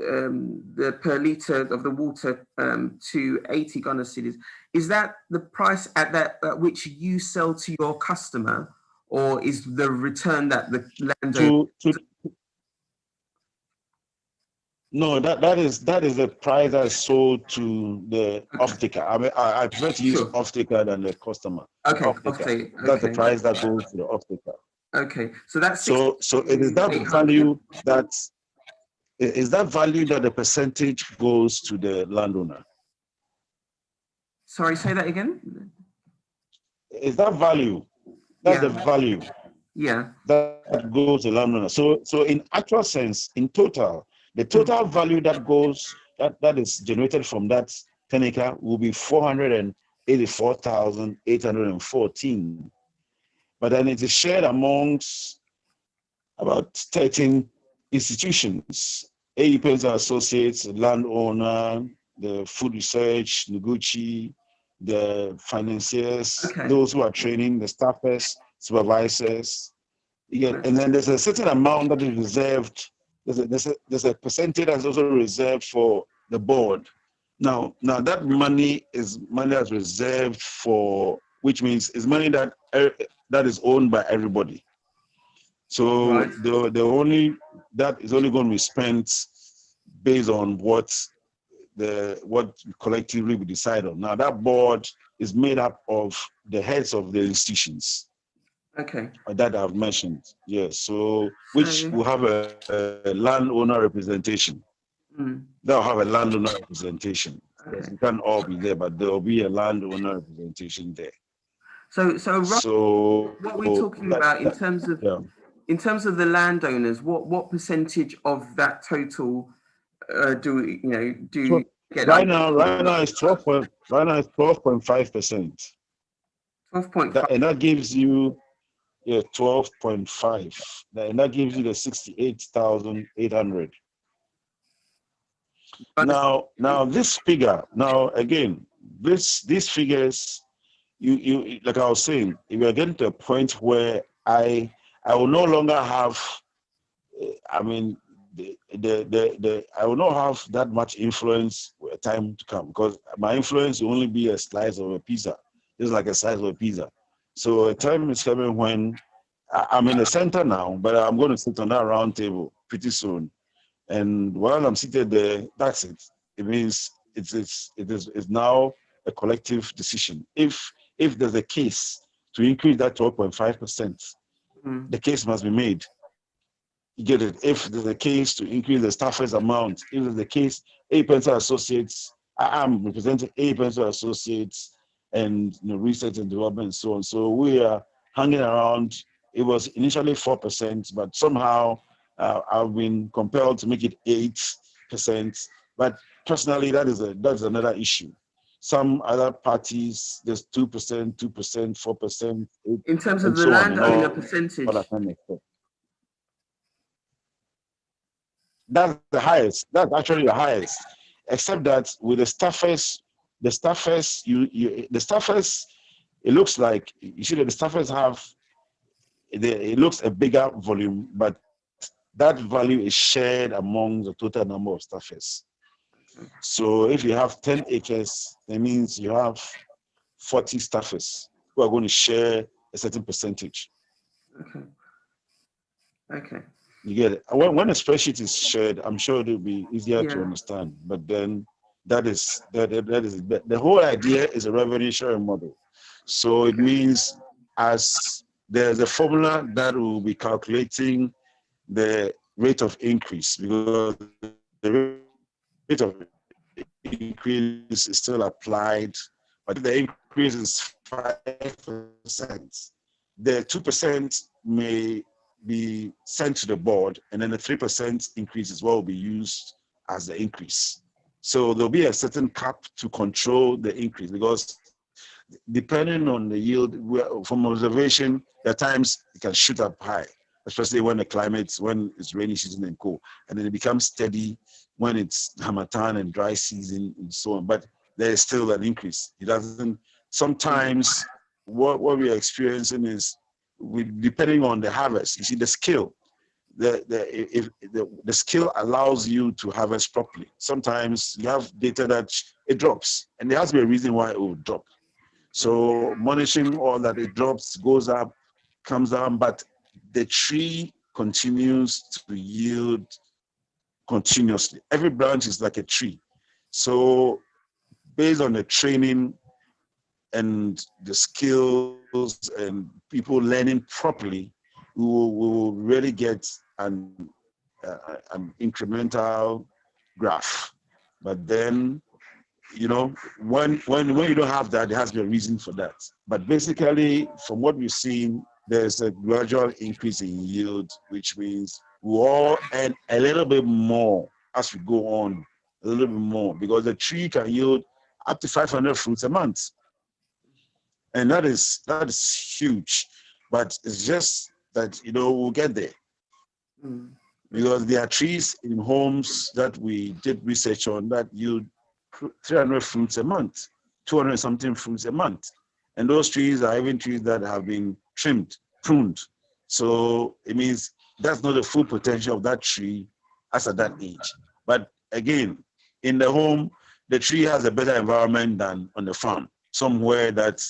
per liter of the water to 80 Ghana cedis. Is that the price at which you sell to your customer, or is the return that the landowner? No, that is the price that is sold to the off-taker. I mean, I prefer to use off-taker than the customer. Okay, off-taker. That's the price that goes to the off-taker. Okay, so that's so it is that value that the percentage goes to the landowner. Sorry, say that again. Is that value? That's the value. Yeah. That goes to the landowner. So in actual sense, in total, the total value that goes that is generated from that 10 acre will be 484,814. But then it is shared amongst about 13 institutions: AEPs Associates, landowner, the food research, Noguchi, the financiers, those who are training, the staffers, supervisors. And then there's a certain amount that is reserved. There's a percentage that's also reserved for the board. Now that money is money that's reserved for, which means it's money that is owned by everybody. So that is only going to be spent based on what collectively we decide on. Now that board is made up of the heads of the institutions. Okay. That I've mentioned. Yes. So which will have a landowner representation. They'll have a landowner representation. Yes, we can't all be there, but there will be a landowner representation there. So what we're talking about in terms of yeah. in terms of the landowners, what percentage of that total do So get right now it's 12.5%. 12.5? And that gives you 12.5. And that gives you the 68,800. Now this figure, now again, these figures, you like I was saying, if we are getting to a point where I will no longer have, I mean, I will not have that much influence with time to come, because my influence will only be a slice of a pizza, just like a slice of a pizza. So a time is coming when I'm in the center now, but I'm going to sit on that round table pretty soon. And while I'm seated there, that's it. It means it's now a collective decision. If there's a case to increase that 12.5%, the case must be made. You get it? If there's a case to increase the staffers amount, if there's a case, A Pencil Associates, I'm representing A Pencil Associates and research and development and so on. So we are hanging around. It was initially 4%, but somehow I've been compelled to make it 8%. But personally, that's another issue. Some other parties, there's 2%, 4%, In terms of and the so on, and landowner all percentage. that kind of stuff. That's the highest. That's actually the highest. Except that with the staffers, the staffers, it looks like you see that the staffers have it looks a bigger volume, but that value is shared among the total number of staffers. So if you have 10 acres, that means you have 40 staffers who are going to share a certain percentage. Okay. You get it. When a spreadsheet is shared, I'm sure it'll be easier to understand. But then that is the whole idea is a revenue sharing model. So it means as there's a formula that will be calculating the rate of increase, because the rate of increase is still applied, but if the increase is 5%, the 2% may be sent to the board, and then the 3% increase as well will be used as the increase. So there'll be a certain cap to control the increase, because depending on the yield, from observation, at times it can shoot up high, especially when it's rainy season and cold, and then it becomes steady when it's Hamatan and dry season and so on. But there is still an increase. It doesn't. Sometimes what we are experiencing is, depending on the harvest, you see the skill. The skill allows you to harvest properly. Sometimes you have data that it drops, and there has to be a reason why it will drop. So monitoring all that, it drops, goes up, comes down, but the tree continues to yield continuously. Every branch is like a tree. So based on the training and the skills and people learning properly, we will really get an incremental graph. But then, when you don't have that, there has to be a reason for that. But basically, from what we've seen, there's a gradual increase in yield, which means we all earn a little bit more as we go on, a little bit more, because the tree can yield up to 500 fruits a month. And that is huge. But it's just that, we'll get there. Because there are trees in homes that we did research on that yield 300 fruits a month, 200 something fruits a month. And those trees are even trees that have been pruned. So it means that's not the full potential of that tree as at that age. But again, in the home, the tree has a better environment than on the farm, somewhere that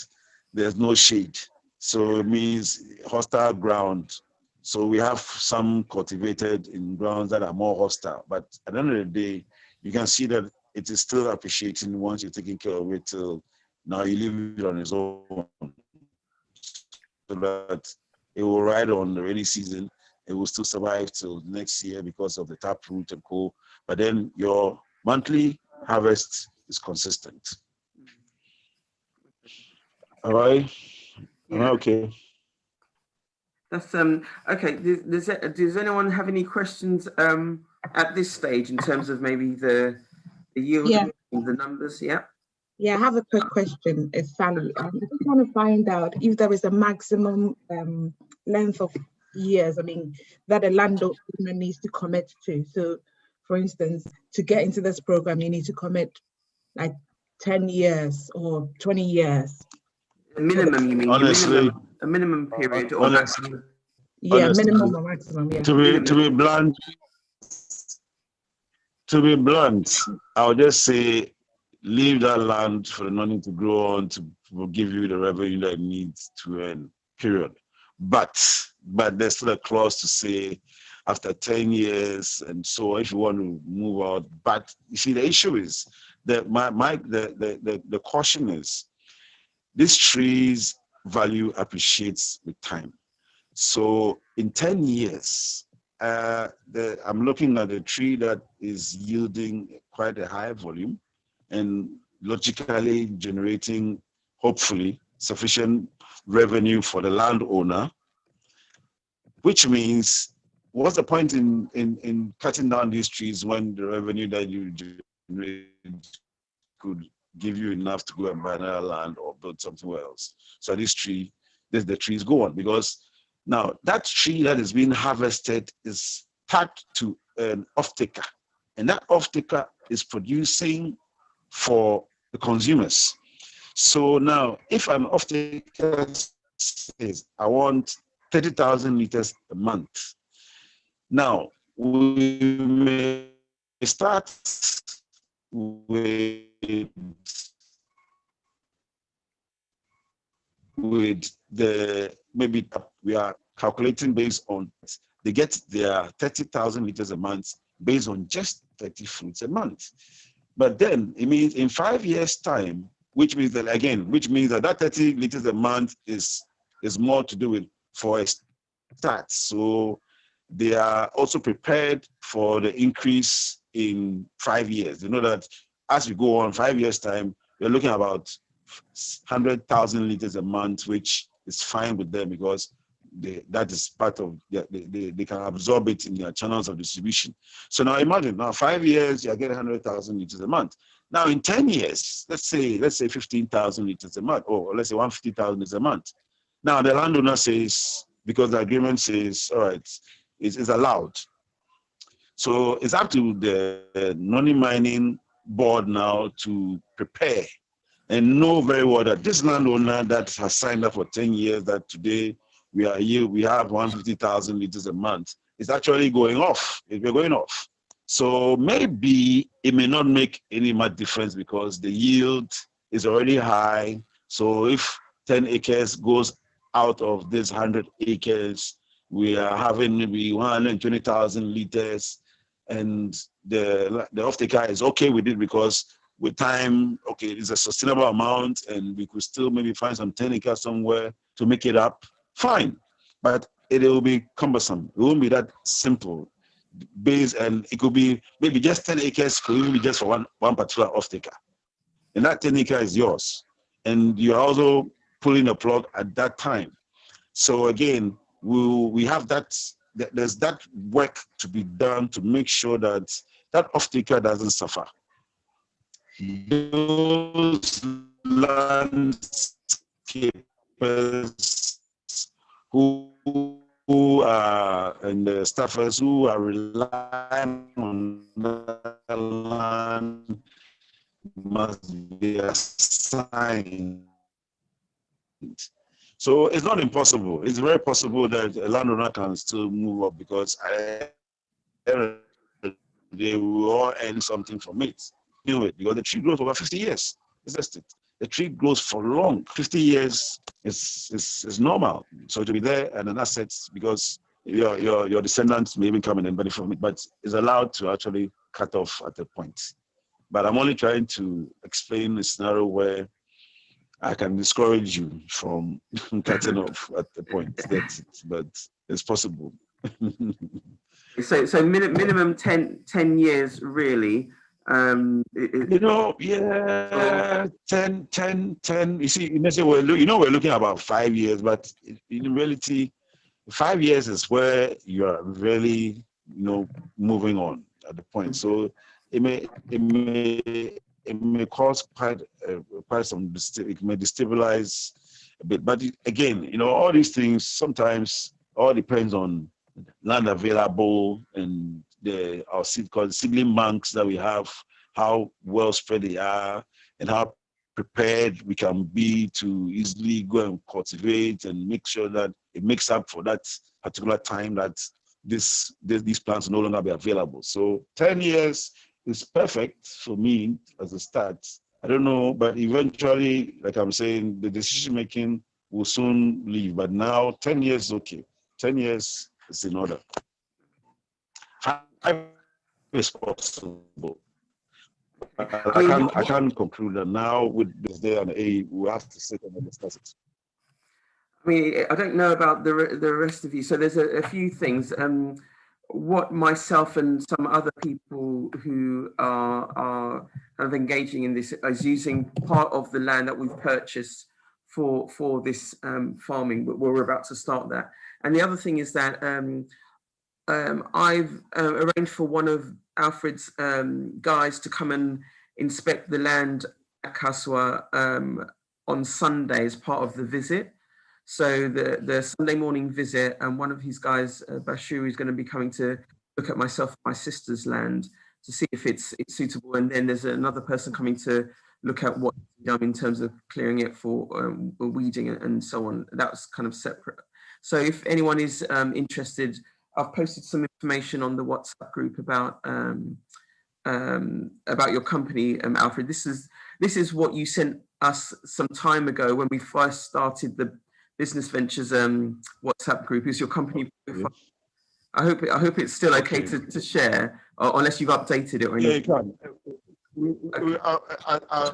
there's no shade. So it means hostile ground. So we have some cultivated in grounds that are more hostile. But at the end of the day, you can see that it is still appreciating once you're taking care of it till now you leave it on its own. So that it will ride on the rainy season. It will still survive till next year because of the taproot and co. But then your monthly harvest is consistent. All right. Okay. That's okay. Does anyone have any questions at this stage in terms of maybe the yield, Yeah. the numbers? Yeah. Yeah, I have a quick question. It's Sally. I just want to find out if there is a maximum length of years, I mean, that a landowner needs to commit to. So, for instance, to get into this program, you need to commit like 10 years or 20 years. Minimum, you mean? Honestly, A minimum period or honestly, maximum? Yeah, honestly, minimum or maximum, yeah. To be blunt, I would just say leave that land for the Noni to grow on to give you the revenue that it needs to earn, period. But there's still a clause to say after 10 years and so if you want to move out. But you see, the issue is that the caution is this tree's value appreciates with time. So in 10 years, I'm looking at a tree that is yielding quite a high volume and logically generating, hopefully, sufficient revenue for the landowner, which means what's the point in cutting down these trees when the revenue that you generate could give you enough to go and buy another land or build something else? So the trees go on, because now that tree that is being harvested is tagged to an off-taker, and that off-taker is producing for the consumers. So now if an off-taker says, I want 30,000 liters a month, now we may start with the, maybe we are calculating based on, they get their 30,000 liters a month based on just 30 fruits a month. But then it means in 5 years' time, which means that that 30 liters a month is more to do with for a start. So they are also prepared for the increase in 5 years. They know that as we go on 5 years' time, we're looking at about 100,000 liters a month, which is fine with them because that is part of, they can absorb it in their channels of distribution. So now imagine, now 5 years, you're getting 100,000 liters a month. Now in 10 years, let's say 15,000 liters a month, or let's say 150,000 liters a month. Now the landowner says, because the agreement says, all right, it's allowed. So it's up to the Noni Mining Board now to prepare and know very well that this landowner that has signed up for 10 years, that today we have 150,000 liters a month, is actually going off. We're going off. So maybe it may not make any much difference because the yield is already high. So if 10 acres goes out of this 100 acres, we are having maybe 120,000 liters, and the off-taker is okay with it because with time, okay, it's a sustainable amount and we could still maybe find some 10 acres somewhere to make it up, fine. But it will be cumbersome. It won't be that simple. And it could be maybe just 10 acres, could even be just for one particular off-taker. And that 10 acres is yours. And you're also pulling the plug at that time. So again, we have there's that work to be done to make sure that that off-taker doesn't suffer. Those landscapers who are, and the staffers who are relying on that land must be assigned. So it's not impossible. It's very possible that a landowner can still move up because they will all earn something from it. Because the tree grows over 50 years. It's just it. The tree grows for long. 50 years is normal. So to be there and an asset, because your descendants may even come in and benefit from it, but it's allowed to actually cut off at a point. But I'm only trying to explain a scenario where I can discourage you from cutting off at the point. That's it, but it's possible. So minimum 10 years really, You know, yeah, 10. You see, we're looking at about 5 years, but in reality, 5 years is where you are really, moving on at the point. So it may cause quite some, it may destabilize a bit. But again, all these things sometimes all depends on land available and our seedling banks that we have, how well spread they are, and how prepared we can be to easily go and cultivate and make sure that it makes up for that particular time that these plants will no longer be available. So 10 years is perfect for me as a start. I don't know, but eventually, like I'm saying, the decision making will soon leave. But now 10 years is okay. 10 years is in order. 5 is possible. I can't conclude that now with this day and age, we have to sit and discuss it. I mean, I don't know about the rest of you. So there's a few things. What myself and some other people who are kind of engaging in this is using part of the land that we've purchased for this farming, but we're about to start that. And the other thing is that I've arranged for one of Alfred's guys to come and inspect the land at Kaswa on Sunday as part of the visit. So the Sunday morning visit, and one of his guys, Bashir, is going to be coming to look at myself and my sister's land to see if it's suitable. And then there's another person coming to look at what's done in terms of clearing it for weeding and so on. That's kind of separate. So if anyone is interested, I've posted some information on the WhatsApp group about your company, Alfred. This is what you sent us some time ago when we first started the Business Ventures WhatsApp group. Is your company profile? I hope it's still okay to share, or unless you've updated it or anything. Yeah, you can.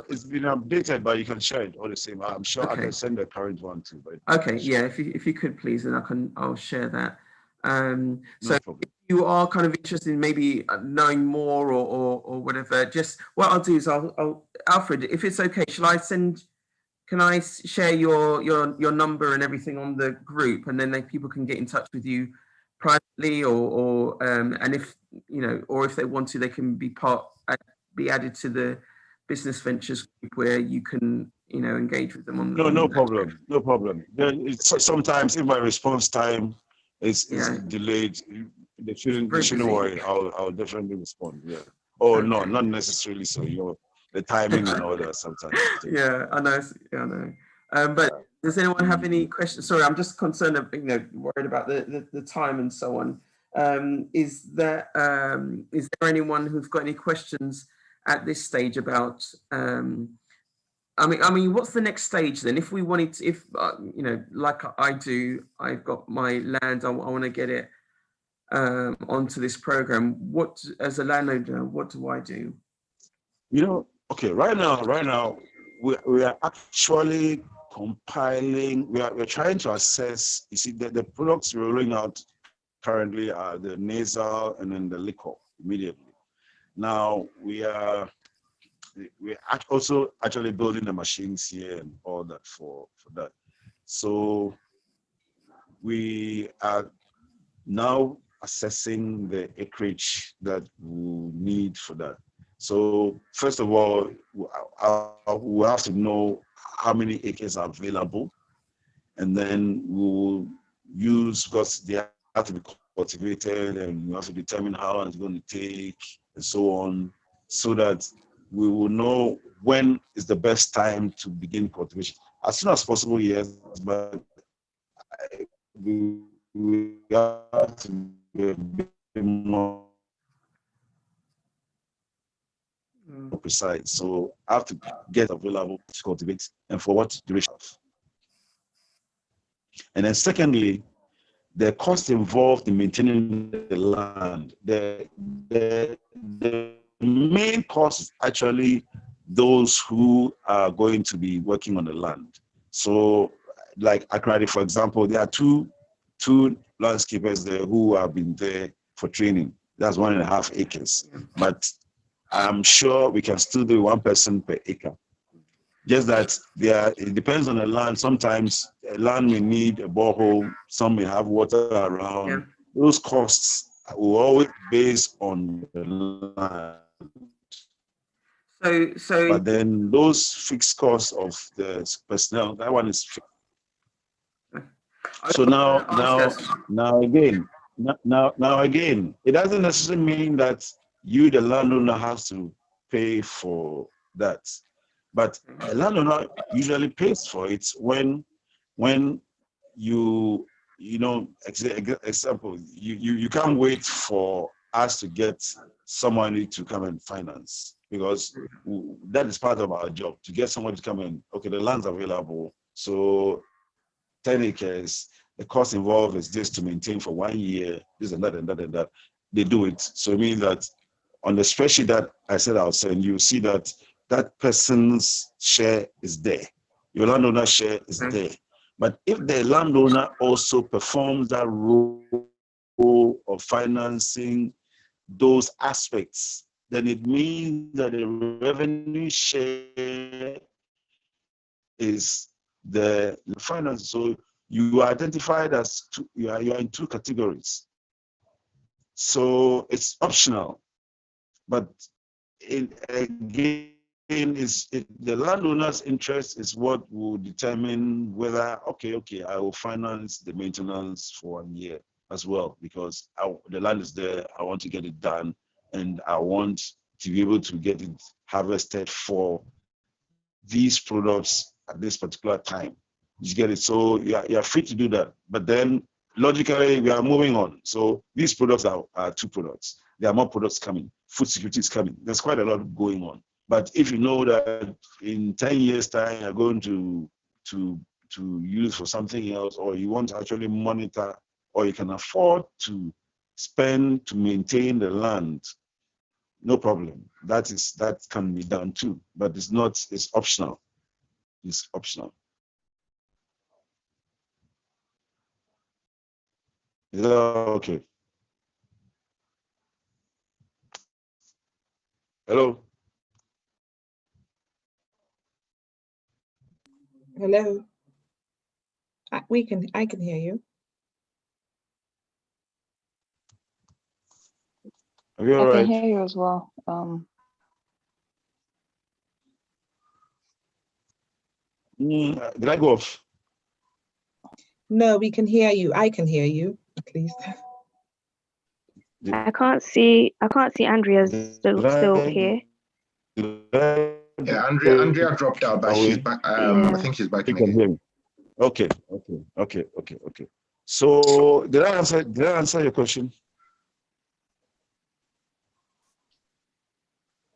It's been updated, but you can share it all the same. I'm sure I can send the current one too. But okay, yeah, if you could please, then I'll share that. So no if you are kind of interested in maybe knowing more or whatever, just what I'll do is I'll Alfred, if it's okay, can I share your number and everything on the group, and then people can get in touch with you privately, or and if or if they want to, they can be added to the Business Ventures group where you can engage with them on. No problem. Sometimes if my response time is delayed, they shouldn't worry. I'll definitely respond. Yeah. Oh no, not necessarily so. The timing and all that sometimes. Yeah, I know. But does anyone have any questions? Sorry, I'm just concerned of worried about the time and so on. Is there anyone who's got any questions at this stage about? I mean, what's the next stage then? If we wanted to, like I do, I've got my land. I want to get it onto this program. What, as a landowner, what do I do? Okay. Right now, we are actually compiling. We're trying to assess. You see, the products we're rolling out currently are the nasal and then the liquor immediately. Now we're also actually building the machines here and all that for that. So we are now assessing the acreage that we need for that. So first of all, we'll have to know how many acres are available, and then we'll use, because they have to be cultivated, and we have to determine how long it's going to take and so on, so that we will know when is the best time to begin cultivation. As soon as possible, yes, but we have to be a bit more precise. So I have to get available to cultivate and for what duration. And then secondly, the cost involved in maintaining the land. The main cost is actually those who are going to be working on the land. So like Akradi, for example, there are two landscapers there who have been there for training. That's 1.5 acres. But I'm sure we can still do 1 person per acre. Just that it depends on the land. Sometimes a land may need a borehole, some may have water around. Yeah. Those costs will always based on the land. So But then those fixed costs of the personnel, that one is fixed. So now again, it doesn't necessarily mean that you, the landowner, has to pay for that. But a landowner usually pays for it when you example, you can't wait for us to get someone to come and finance, because that is part of our job, to get someone to come in. Okay, the land's available, so 10 acres, the cost involved is this to maintain for 1 year, this and that and that and that. They do it. So it means that on the spreadsheet that I said I'll send you, see that that person's share is there. Your landowner share is there. But if the landowner also performs that role of financing those aspects, then it means that the revenue share is the finance. So you are identified as you are in 2 categories. So it's optional, but again, the landowner's interest is what will determine whether okay, I will finance the maintenance for 1 year as well, because the land is there. I want to get it done, and I want to be able to get it harvested for these products at this particular time. You get it? So you're free to do that. But then logically, we are moving on. So these products are 2 products. There are more products coming. Food security is coming. There's quite a lot going on. But if you know that in 10 years' time, you're going to use for something else, or you want to actually monitor, or you can afford to spend to maintain the land, no problem. That can be done too. But it's optional. It's optional. Is that okay? Hello? Hello. I can hear you. Are you all I right? can hear you as well. Did I go off? No, we can hear you. I can hear you, at least. I can't see Andrea's still here. Yeah, Andrea dropped out, but she's back. Yeah. I think she's back You in can again. hear me. Okay. So did I answer your question?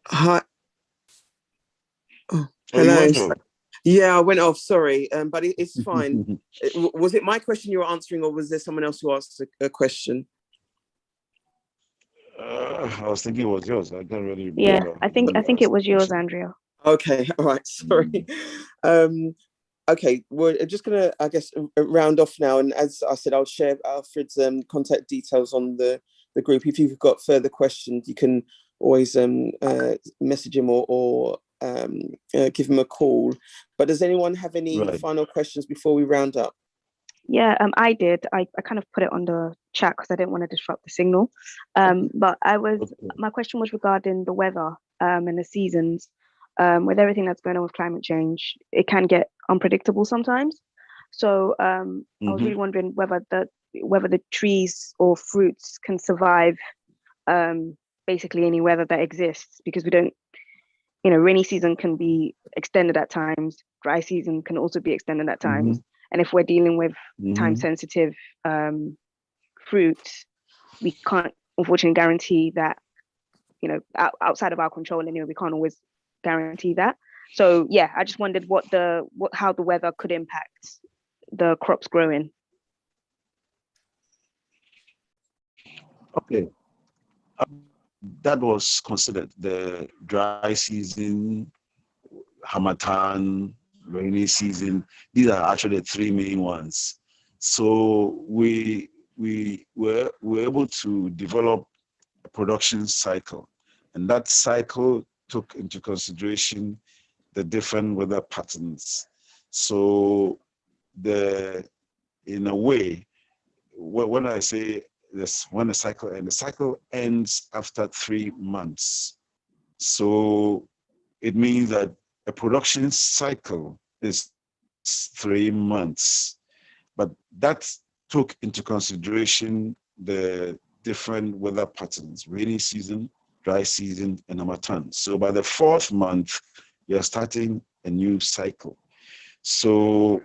Hi. Oh, Oh, you hello. went off. Yeah, I went off. Sorry, but it's fine. Was it my question you were answering, or was there someone else who asked a question? I was thinking it was yours. I can't really remember. Yeah, I think it was yours, Andrea. Okay, all right. Sorry. Okay, we're just gonna, I guess, round off now. And as I said, I'll share Alfred's contact details on the group. If you've got further questions, you can always message him or give him a call. But does anyone have any final questions before we round up? Yeah, I did. I kind of put it on the chat because I didn't want to disrupt the signal. But my question was regarding the weather and the seasons. With everything that's going on with climate change, it can get unpredictable sometimes. So I was really wondering whether the trees or fruits can survive basically any weather that exists, because we don't, rainy season can be extended at times, dry season can also be extended at times. And if we're dealing with time sensitive fruits, we can't unfortunately guarantee that, outside of our control anyway, we can't always guarantee that. So yeah, I just wondered how the weather could impact the crops growing. Okay. That was considered the dry season, Harmattan, rainy season. These are actually the 3 main ones. So we were able to develop a production cycle And that cycle took into consideration the different weather patterns. So in a way, when I say this, when the cycle ends after 3 months. So it means that a production cycle is 3 months, but that took into consideration the different weather patterns, rainy season, dry season, and harmattan. So by the 4th month, you're starting a new cycle. So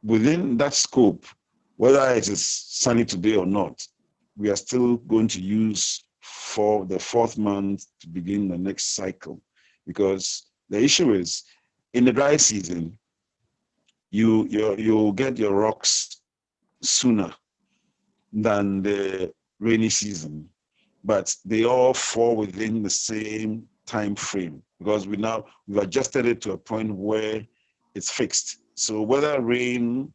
within that scope, whether it is sunny today or not, we are still going to use for the 4th month to begin the next cycle. Because the issue is, in the dry season, you'll get your rocks sooner than the rainy season, but they all fall within the same time frame because we've adjusted it to a point where it's fixed. So whether rain,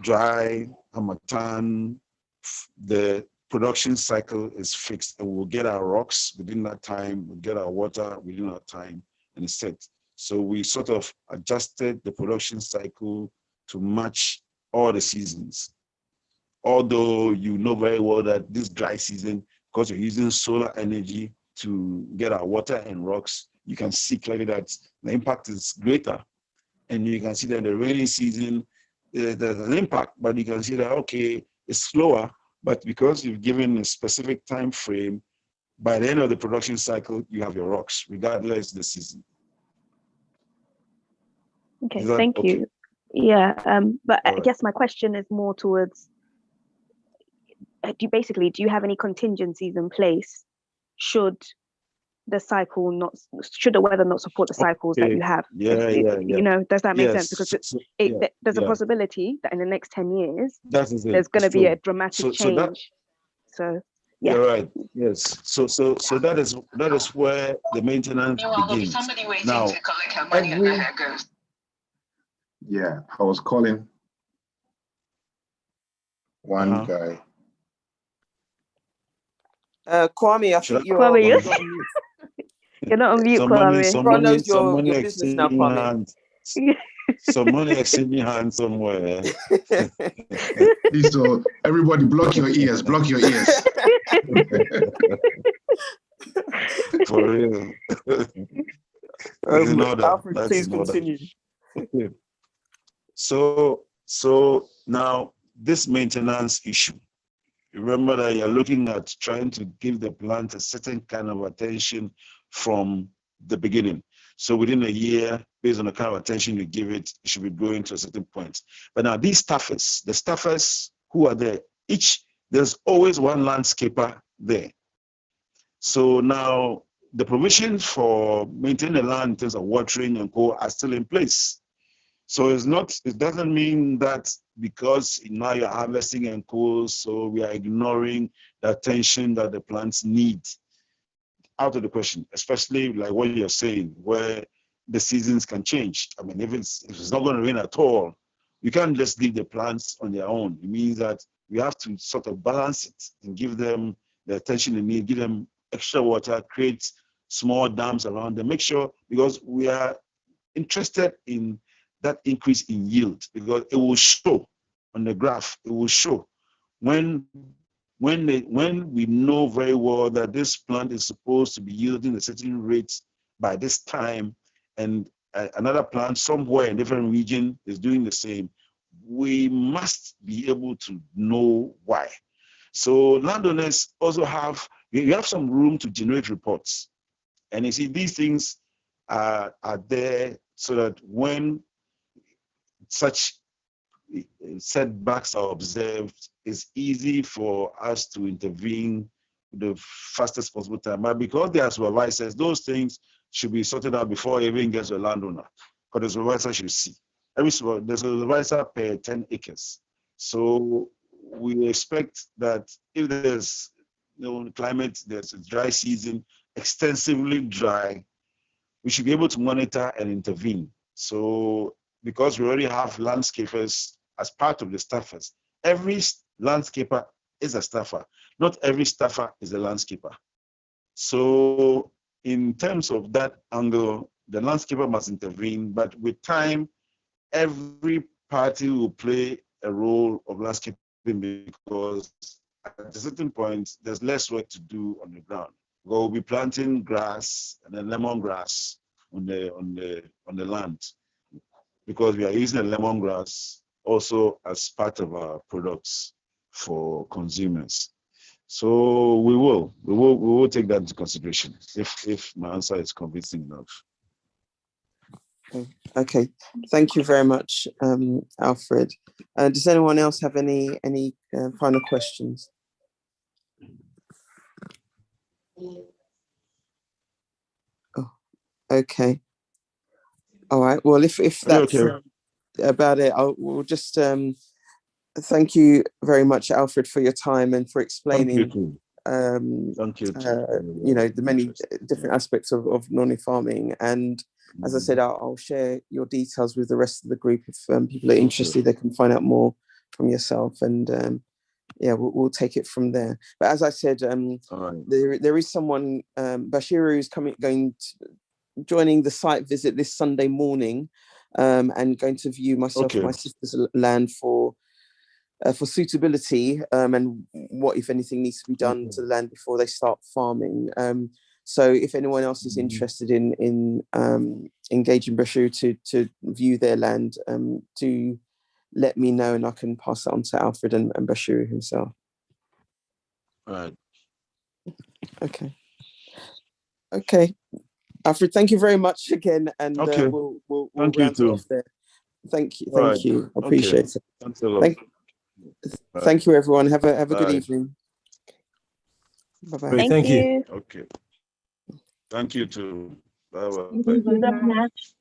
dry, harmattan, the production cycle is fixed, and we'll get our rocks within that time, we'll get our water within that time, and it's set. So we sort of adjusted the production cycle to match all the seasons. Although you know very well that this dry season, because you're using solar energy to get our water and rocks, you can see clearly that the impact is greater. And you can see that in the rainy season, there's an impact, but you can see that, okay, it's slower, but because you've given a specific time frame, by the end of the production cycle, you have your rocks, regardless of the season. Okay, thank you. Yeah, but I guess my question is more towards, do you have any contingencies in place should the weather not support the cycles that you have? You know, does that make sense? Because there's a possibility that in the next 10 years, there's going to be a dramatic change. So yeah. You're right. Yes. So that is where the maintenance begins. Now, yeah, I was calling one guy. Kwame, I think you're Kwame, not on mute. You're not on mute, Kwame. Everyone knows your business now, Kwame. Someone exchanging hands somewhere. Please, so everybody block your ears, block your ears. For real. Alfred, please continue. Okay. So now this maintenance issue, remember that you're looking at trying to give the plant a certain kind of attention from the beginning. So within a year, based on the kind of attention you give it, it should be growing to a certain point. But now these staffers, the staffers who are there, there's always one landscaper there. So now the provisions for maintaining the land in terms of watering and co are still in place. So it doesn't mean that because now you're harvesting and co, so we are ignoring the attention that the plants need. Out of the question, especially like what you're saying, where the seasons can change. I mean, if it's not going to rain at all, you can't just leave the plants on their own. It means that we have to sort of balance it and give them the attention they need, give them extra water, create small dams around them, make sure, because we are interested in that increase in yield, because it will show on the graph, it will show when we know very well that this plant is supposed to be yielding a certain rate by this time, and another plant somewhere in a different region is doing the same, we must be able to know why. So landowners also have some room to generate reports. And you see, these things are there so that when such setbacks are observed, it's easy for us to intervene the fastest possible time. But because they are supervisors, those things should be sorted out before it even gets to a landowner, because the supervisor should see. There's a supervisor per 10 acres. So we expect that if there's climate, there's a dry season, extensively dry, we should be able to monitor and intervene. So because we already have landscapers as part of the staffers, every landscaper is a staffer. Not every staffer is a landscaper. So in terms of that angle, the landscaper must intervene, but with time, every party will play a role of landscaping because at a certain point, there's less work to do on the ground. We'll be planting grass and then lemongrass on the land because we are using the lemongrass also as part of our products for consumers. So we will take that into consideration if my answer is convincing enough. Okay, thank you very much, Alfred. Does anyone else have any final questions? Oh, okay. All right. Well, if that's about it, we'll just thank you very much, Alfred, for your time and for explaining. Thank you. The many different aspects of Noni farming. And as I said, I'll share your details with the rest of the group. If people are interested, they can find out more from yourself. And we'll take it from there. But as I said, there is someone, Bashiru, who's joining the site visit this Sunday morning, and going to view myself and my sister's land for suitability, and what, if anything, needs to be done to the land before they start farming. So if anyone else is interested in engaging Bashir to view their land, do let me know and I can pass it on to Alfred and Bashir himself. All right. Okay. Alfred, thank you very much again, and we'll round it off there. Thank you. I appreciate it. Thanks a lot. Thank you, everyone. Have a good evening. Bye-bye. Thank you. Okay. Thank you too. Bye-bye. Thank you very much.